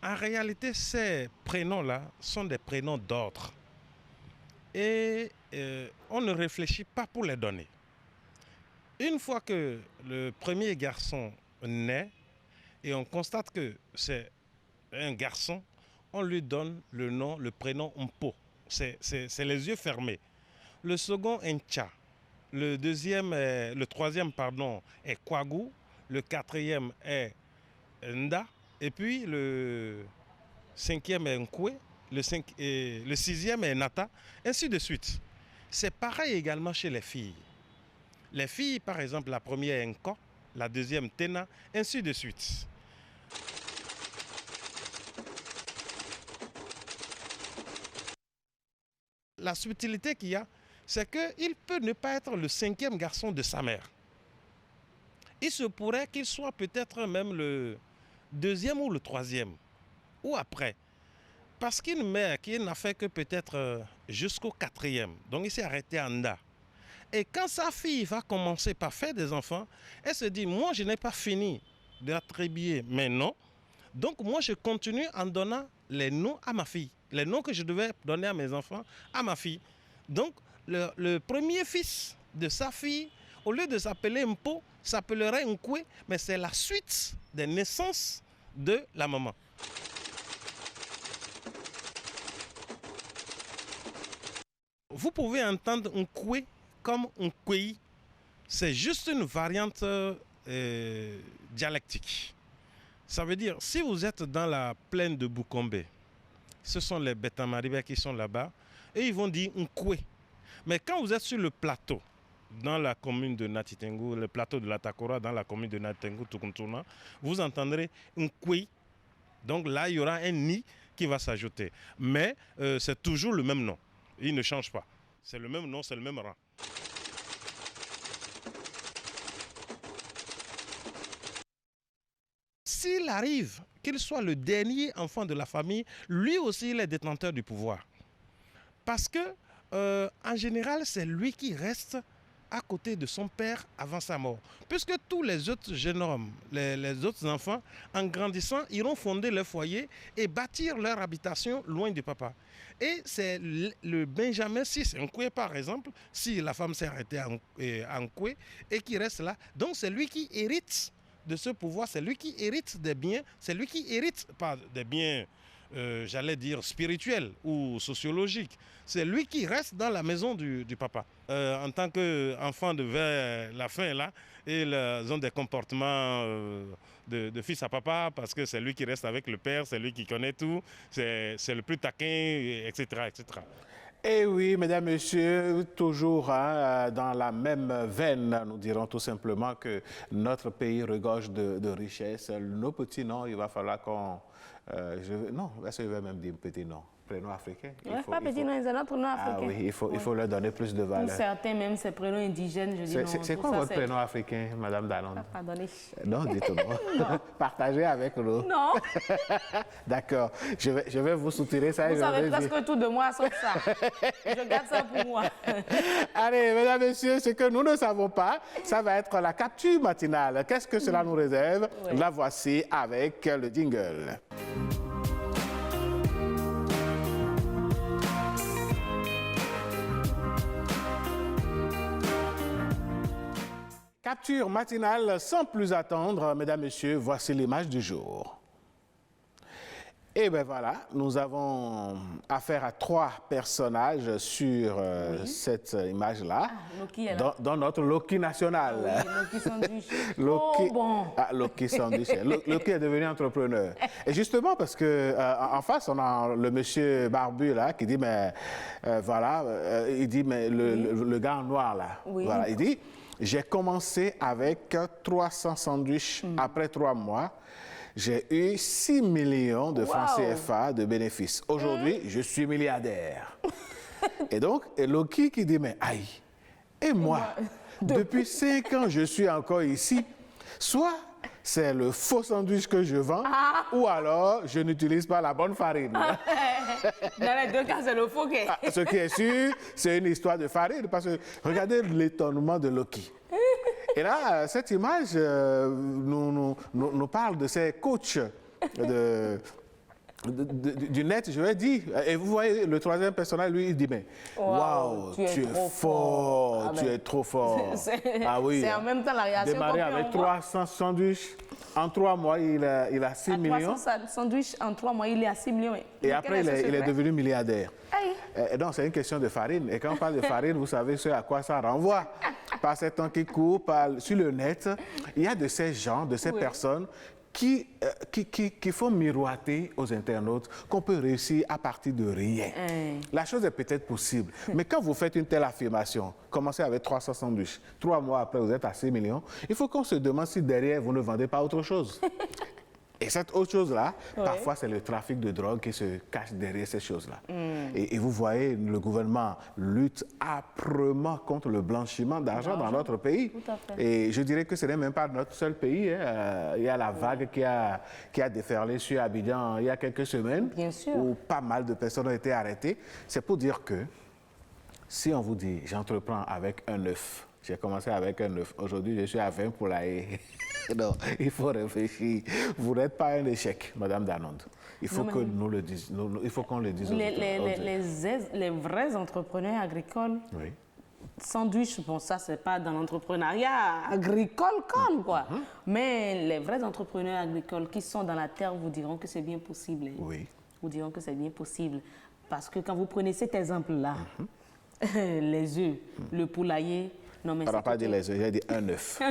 En réalité, ces prénoms-là sont des prénoms d'ordre. Et on ne réfléchit pas pour les donner. Une fois que le premier garçon naît et on constate que c'est un garçon, on lui donne le nom, le prénom Mpo. C'est les yeux fermés. Le second est Ncha. Le troisième est Kwagu. Le quatrième est Nda. Et puis le cinquième est Nkwe. Le sixième est Nata. Ainsi de suite. C'est pareil également chez les filles. Les filles, par exemple, la première est Nko, la deuxième Tena, ainsi de suite. La subtilité qu'il y a, c'est qu'il peut ne pas être le cinquième garçon de sa mère. Il se pourrait qu'il soit peut-être même le deuxième ou le troisième, ou après. Parce qu'une mère qui n'a fait que peut-être jusqu'au quatrième, donc il s'est arrêté à Nda. Et quand sa fille va commencer par faire des enfants, elle se dit, moi je n'ai pas fini d'attribuer mes noms, donc moi je continue en donnant les noms à ma fille. Les noms que je devais donner à mes enfants, à ma fille. Donc, le premier fils de sa fille, au lieu de s'appeler Mpo, s'appellerait Nkwe, mais c'est la suite des naissances de la maman. Vous pouvez entendre Nkwe comme Nkwei. C'est juste une variante dialectique. Ça veut dire, si vous êtes dans la plaine de Bukombe, ce sont les Beta-Maribé qui sont là-bas, et ils vont dire Nkwe. Mais quand vous êtes sur le plateau, dans la commune de Natitengu, le plateau de la Takora, dans la commune de Natitengu, Tukuntuna, vous entendrez Nkwe. Donc là, il y aura un ni qui va s'ajouter. Mais c'est toujours le même nom. Il ne change pas. C'est le même nom, c'est le même rang. S'il arrive qu'il soit le dernier enfant de la famille, lui aussi il est détenteur du pouvoir. Parce que, en général, c'est lui qui reste à côté de son père avant sa mort. Puisque tous les autres jeunes hommes, les autres enfants, en grandissant, iront fonder leur foyer et bâtir leur habitation loin du papa. Et c'est le Benjamin, si c'est un Nkwe par exemple, si la femme s'est arrêtée en Nkwe et qui reste là, donc c'est lui qui hérite de ce pouvoir, c'est lui qui hérite des biens, c'est lui qui hérite, pas des biens, j'allais dire, spirituels ou sociologiques. C'est lui qui reste dans la maison du papa. En tant qu'enfant de vers la fin, là, ils ont des comportements de fils à papa parce que c'est lui qui reste avec le père, c'est lui qui connaît tout, c'est le plus taquin, etc., etc. Et oui, mesdames, messieurs, toujours dans la même veine, nous dirons tout simplement que notre pays regorge de richesses. Nos petits noms, il va falloir qu'on... non, est-ce que je vais même dire petit nom? Prénom africain. Pas petit nom, c'est notre nom africain. Ah oui, il faut leur donner plus de valeur. Pour certains, même ces prénoms indigènes, je dis non. C'est quoi votre prénom africain, Madame Dalonde? Pardonnez. Non, dites-moi. Partagez avec nous. Non. D'accord. Je vais vous soutirer ça. Vous savez presque tout de moi, sauf ça. Je garde ça pour moi. Allez, mesdames, messieurs, ce que nous ne savons pas, ça va être la capture matinale. Qu'est-ce que cela nous réserve? Oui. La voici avec le jingle. Capture matinale sans plus attendre, mesdames, messieurs, voici l'image du jour. Et bien voilà, nous avons affaire à 3 personnages sur cette image-là, dans notre Loki national. Oui, Loki Sandwich. Loki, bon. Loki Sandwich. Loki est devenu entrepreneur. Et justement, parce que en face, on a le monsieur barbu là qui dit, mais voilà, il dit, mais le gars en noir là, voilà, il dit, j'ai commencé avec 300 sandwichs après 3 mois. J'ai eu 6 millions de francs CFA de bénéfices. Aujourd'hui, je suis milliardaire. Et donc, Loki qui dit, mais aïe, et moi, depuis 5 ans, je suis encore ici. Soit c'est le faux sandwich que je vends, ou alors je n'utilise pas la bonne farine. Dans les 2 cas, c'est le faux qui est. Ce qui est sûr, c'est une histoire de farine, parce que regardez l'étonnement de Loki. Et là, cette image nous parle de ces coachs du net, je vais dire. Et vous voyez, le 3e personnage, lui, il dit, mais waouh, tu es fort, tu es trop fort. Ah oui. C'est en même temps la réaction. Démarrer avec 300 sandwichs. En 3 mois, il a 6 millions. 300 sandwichs, en 3 mois, il est à 6 millions. Et après, il est devenu milliardaire. Et donc, c'est une question de farine. Et quand on parle de farine, vous savez ce à quoi ça renvoie. Par ces temps qui courent, sur le net, il y a de ces gens, de ces personnes qui font miroiter aux internautes qu'on peut réussir à partir de rien. La chose est peut-être possible, mais quand vous faites une telle affirmation, commencez avec 300 sandwichs, 3 mois après vous êtes à 6 millions, il faut qu'on se demande si derrière vous ne vendez pas autre chose. Et cette autre chose-là, parfois c'est le trafic de drogue qui se cache derrière ces choses-là. Et vous voyez, le gouvernement lutte âprement contre le blanchiment d'argent dans notre pays. Tout à fait. Et je dirais que ce n'est même pas notre seul pays. Il y a la vague qui a déferlé sur Abidjan il y a quelques semaines, où pas mal de personnes ont été arrêtées. C'est pour dire que si on vous dit, j'entreprends avec un œuf, j'ai commencé avec un œuf, aujourd'hui je suis à 20 poulaillers. Non, il faut réfléchir. Vous n'êtes pas un échec, Madame Danonde. Il faut que nous le disions. Il faut qu'on le dise aux autres. Les vrais entrepreneurs agricoles, sandwich, bon, ça, c'est pas dans l'entrepreneuriat agricole comme, quoi. Mais les vrais entrepreneurs agricoles qui sont dans la terre vous diront que c'est bien possible. Vous diront que c'est bien possible. Parce que quand vous prenez cet exemple-là, les œufs, le poulailler, non, mais on n'a pas dit les œufs, j'ai dit un œuf.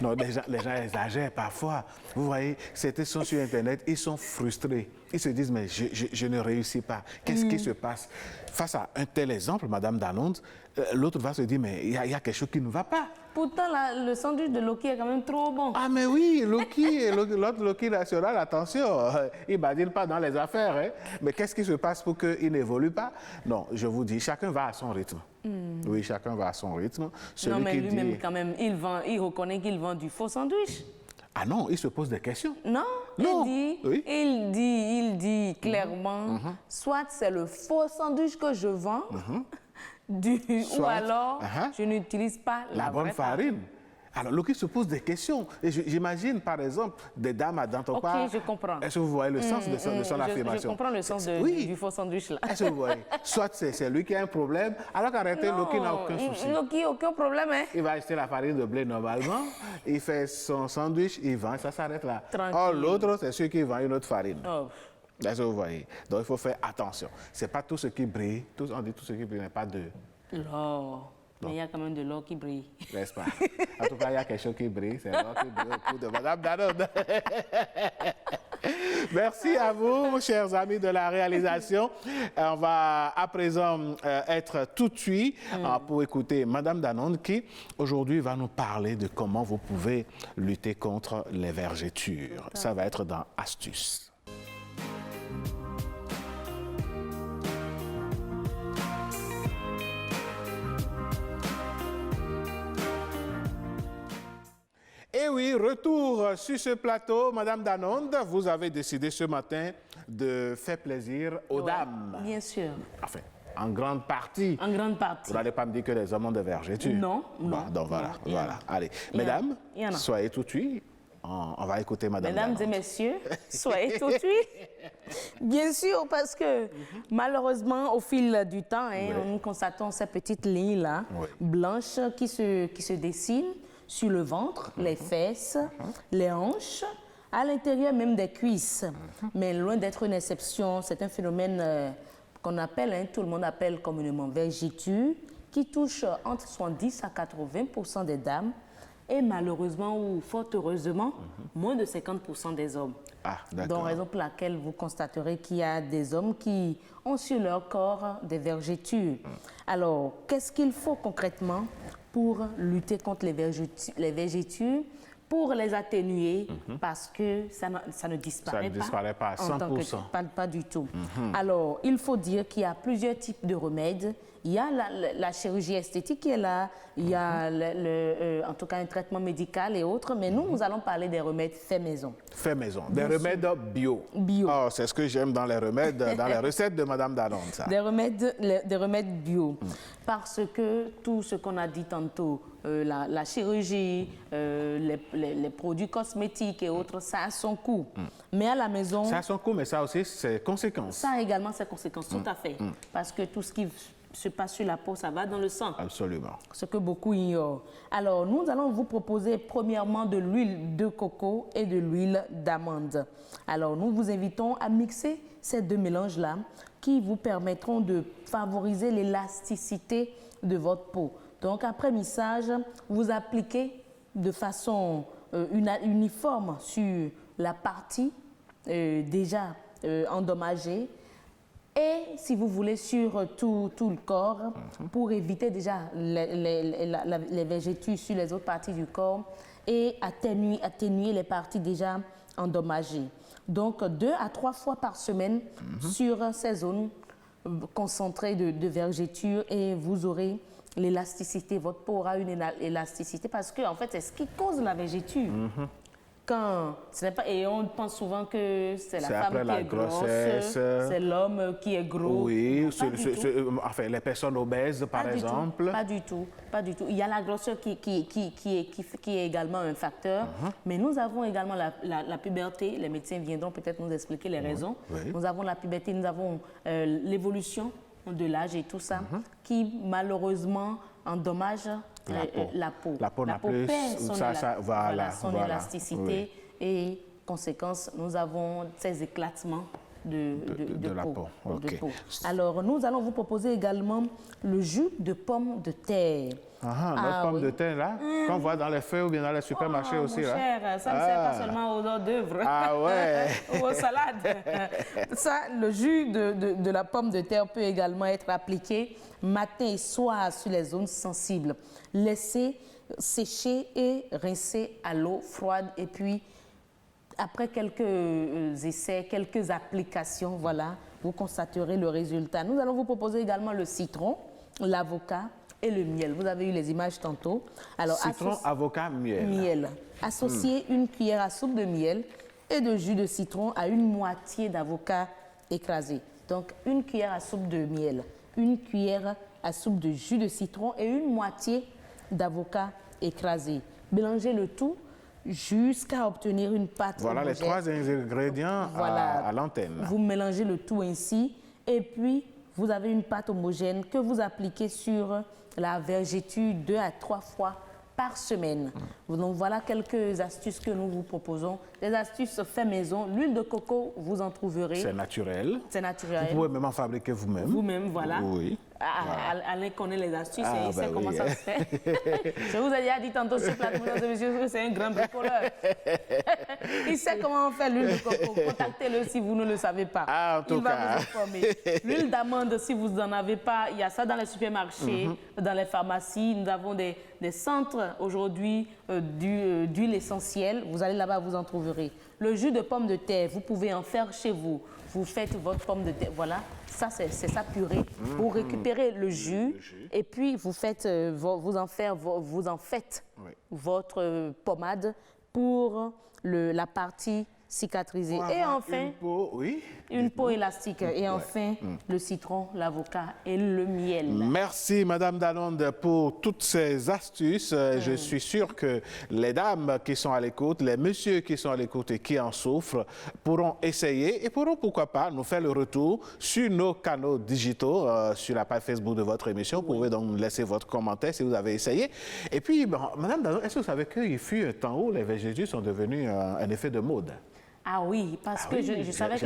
Non, les gens exagèrent parfois. Vous voyez, certains sont sur Internet, ils sont frustrés. Ils se disent, mais je ne réussis pas. Qu'est-ce qui se passe? Face à un tel exemple, Madame Danonde, l'autre va se dire, mais il y a quelque chose qui ne va pas. Pourtant, le sandwich de Loki est quand même trop bon. Ah, mais oui, Loki, l'autre Loki national, attention, il ne badine pas dans les affaires. Hein. Mais qu'est-ce qui se passe pour qu'il n'évolue pas? Non, je vous dis, chacun va à son rythme. Oui, chacun va à son rythme. Non, mais lui-même, quand même, il reconnaît qu'il vend du faux sandwich. Ah non, il se pose des questions. Non, il dit clairement, soit c'est le faux sandwich que je vends, ou alors je n'utilise pas la bonne farine. Alors, Loki se pose des questions. Et j'imagine, par exemple, des dames à Dantokpa. Ok, je comprends. Est-ce que vous voyez le sens de son affirmation? Je comprends le sens du faux sandwich, là. Est-ce que vous voyez? Soit c'est lui qui a un problème, alors qu'en réalité, Loki n'a aucun souci. Loki, aucun problème, hein? Il va acheter la farine de blé normalement, il fait son sandwich, il vend, ça s'arrête là. Or, l'autre, c'est celui qui vend une autre farine. Est-ce que vous voyez? Donc, il faut faire attention. Ce n'est pas tout ce qui brille. On dit tout ce qui brille n'est pas de... L'or. Mais il y a quand même de l'or qui brille. N'est-ce pas? En tout cas, il y a quelque chose qui brille. C'est l'or qui brille au cou de Madame Danonde. Merci à vous, chers amis de la réalisation. On va à présent être tout de suite pour écouter Madame Danonde qui, aujourd'hui, va nous parler de comment vous pouvez lutter contre les vergetures. Ça va être dans Astuces. Et oui, retour sur ce plateau, Madame Danonde, vous avez décidé ce matin de faire plaisir aux dames. Bien sûr. Enfin, en grande partie. En grande partie. Vous n'allez pas me dire que les hommes ont des vergetures. Non, non. Donc voilà. Allez, mesdames, soyez tout de suite. On va écouter Madame Mesdames Danonde. et messieurs, soyez tout de suite. Bien sûr, parce que malheureusement, au fil du temps, nous constatons ces petites lignes-là, blanches, qui se dessinent sur le ventre, les fesses, les hanches, à l'intérieur même des cuisses. Mais loin d'être une exception, c'est un phénomène qu'on appelle, tout le monde appelle communément vergeture, qui touche entre 70 à 80% des dames et malheureusement ou fort heureusement, moins de 50% des hommes. Ah, d'accord. Donc, raison pour laquelle vous constaterez qu'il y a des hommes qui ont sur leur corps des vergetures. Alors, qu'est-ce qu'il faut concrètement pour lutter contre les vergetures, pour les atténuer, parce que ça ne disparaît pas. Ça ne disparaît pas à 100%. Pas du tout. Alors, il faut dire qu'il y a plusieurs types de remèdes. Il y a la chirurgie esthétique qui est là, il y a en tout cas un traitement médical et autres, mais nous allons parler des remèdes faits maison. Faits maison, des remèdes bio. Bio. Oh, c'est ce que j'aime dans les remèdes, dans les recettes de Madame Danone, ça. Des remèdes bio. Parce que tout ce qu'on a dit tantôt, la chirurgie, les produits cosmétiques et autres, ça a son coût. Mais à la maison... Ça a son coût, mais ça aussi, c'est conséquences. Ça a également ses conséquences, tout à fait. Parce que tout ce qui se passe sur la peau, ça va dans le sang. Absolument. Ce que beaucoup ignorent. Alors, nous allons vous proposer premièrement de l'huile de coco et de l'huile d'amande. Alors, nous vous invitons à mixer ces deux mélanges-là qui vous permettront de favoriser l'élasticité de votre peau. Donc, après mixage, vous appliquez de façon uniforme sur la partie déjà endommagée et, si vous voulez, sur tout le corps pour éviter déjà les vergetures sur les autres parties du corps et atténuer les parties déjà endommagées. Donc, 2 à 3 fois par semaine sur ces zones concentrées de vergetures et vous aurez l'élasticité. Votre peau aura une élasticité parce que, en fait, c'est ce qui cause la vergeture. Quand ce n'est pas, et on pense souvent que c'est la femme qui est grosse, c'est l'homme qui est gros. Oui, enfin, les personnes obèses, par exemple. Pas du tout. Il y a la grosseur qui est également un facteur, mais nous avons également la puberté. Les médecins viendront peut-être nous expliquer les raisons. Oui. Nous avons la puberté, nous avons l'évolution de l'âge et tout ça, qui malheureusement endommage la peau. La peau n'a plus son élasticité et conséquence, nous avons ces éclatements de peau. Alors, nous allons vous proposer également le jus de pomme de terre. Notre pomme de terre, là, qu'on voit dans les feuilles ou bien dans les supermarchés aussi. Mon cher, ça ne sert pas seulement aux hors d'œuvre ou aux salades. Ça, le jus de la pomme de terre peut également être appliqué matin et soir sur les zones sensibles. Laissez sécher et rincer à l'eau froide et puis après quelques essais, quelques applications, voilà, vous constaterez le résultat. Nous allons vous proposer également le citron, l'avocat et le miel. Vous avez eu les images tantôt. Alors, citron, avocat, miel. Miel. Associez une cuillère à soupe de miel et de jus de citron à une moitié d'avocat écrasé. Donc, une cuillère à soupe de miel, une cuillère à soupe de jus de citron et une moitié d'avocat écrasé. Mélangez le tout jusqu'à obtenir une pâte homogène. Les 3 ingrédients à l'antenne. Vous mélangez le tout ainsi et puis vous avez une pâte homogène que vous appliquez sur la vergeture 2 à 3 fois par semaine. Donc voilà quelques astuces que nous vous proposons. Des astuces faites maison. L'huile de coco, vous en trouverez. C'est naturel. C'est naturel. Vous pouvez même en fabriquer vous-même. Vous-même, voilà. Oui. Alain connaît les astuces et il sait comment ça se fait. Je vous ai déjà dit tantôt sur plateau, mesdames et messieurs, que c'est un grand bricoleur. Il sait comment on fait l'huile de coco. Contactez-le si vous ne le savez pas. Il va vous informer. L'huile d'amande, si vous n'en avez pas, il y a ça dans les supermarchés, dans les pharmacies. Nous avons des centres aujourd'hui d'huile essentielle. Vous allez là-bas, vous en trouverez. Le jus de pomme de terre, vous pouvez en faire chez vous. Vous faites votre pomme de terre, voilà. Ça, c'est sa purée. Vous récupérez le jus et puis vous faites, vous en faites votre pommade pour la partie cicatriser. Et enfin, une peau élastique. Et enfin, le citron, l'avocat et le miel. Merci, Madame Dalonde, pour toutes ces astuces. Je suis sûr que les dames qui sont à l'écoute, les messieurs qui sont à l'écoute et qui en souffrent, pourront essayer et pourront, pourquoi pas, nous faire le retour sur nos canaux digitaux, sur la page Facebook de votre émission. Vous pouvez donc laisser votre commentaire si vous avez essayé. Et puis, bon, Madame Dalonde, est-ce que vous savez qu'il fut un temps où les végétus sont devenus un effet de mode? Ah oui, parce que je savais que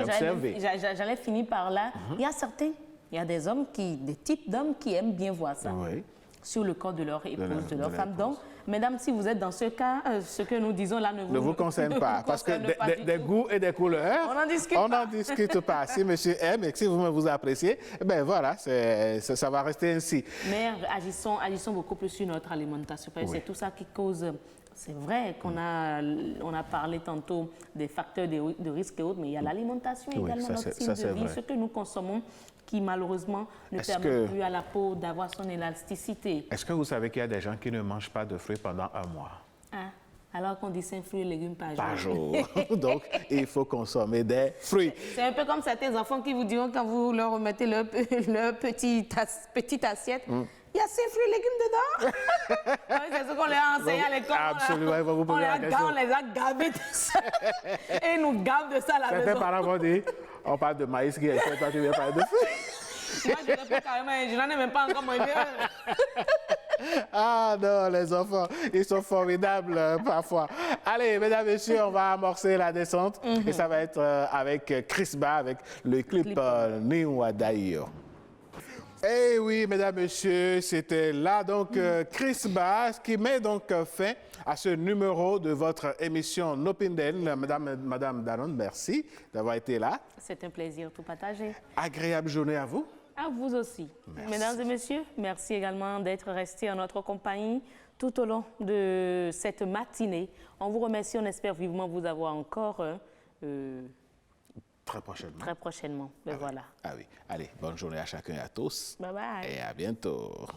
j'allais finir par là. Il y a certains, il y a des hommes des types d'hommes qui aiment bien voir ça sur le corps de leur épouse, de leur femme. Donc, mesdames, si vous êtes dans ce cas, ce que nous disons là ne vous concerne pas. Parce que des goûts et des couleurs, on n'en discute pas. Si monsieur aime et que si vous appréciez, ben voilà, ça va rester ainsi. Mais agissons beaucoup plus sur notre alimentation. Parce que c'est tout ça qui cause... C'est vrai qu'on a parlé tantôt des facteurs de risque et autres, mais il y a l'alimentation également, notre style de vie, ce que nous consommons qui malheureusement ne permet plus à la peau d'avoir son élasticité. Est-ce que vous savez qu'il y a des gens qui ne mangent pas de fruits pendant un mois? Alors qu'on dit 5 fruits et légumes par jour. Par jour. Donc, il faut consommer des fruits. C'est un peu comme certains enfants qui vous diront quand vous leur remettez leur petite assiette, il y a 5 fruits et légumes dedans. C'est ce qu'on leur a enseigné à l'école. Absolument, il va vous poser la question. On les a gavés de ça. Et ils nous gavent de ça à la maison. Certains parents vont dire, on parle de maïs qui est fait, toi tu viens parler de fruits. Moi, je réponds carrément, je n'en ai même pas encore mangé. Ah non, les enfants, ils sont formidables parfois. Allez, mesdames et messieurs, on va amorcer la descente. Et ça va être avec Chris Ba, avec le clip Niwadayo. Eh oui, mesdames, messieurs, c'était là donc Chris Ba qui met donc fin à ce numéro de votre émission Nopinden. Madame Dalonde, merci d'avoir été là. C'est un plaisir tout partagé. Agréable journée à vous. À vous aussi. Merci. Mesdames et messieurs, merci également d'être restés en notre compagnie tout au long de cette matinée. On vous remercie, on espère vivement vous avoir encore très prochainement. Très prochainement, voilà. Ah oui, allez, bonne journée à chacun et à tous. Bye bye. Et à bientôt.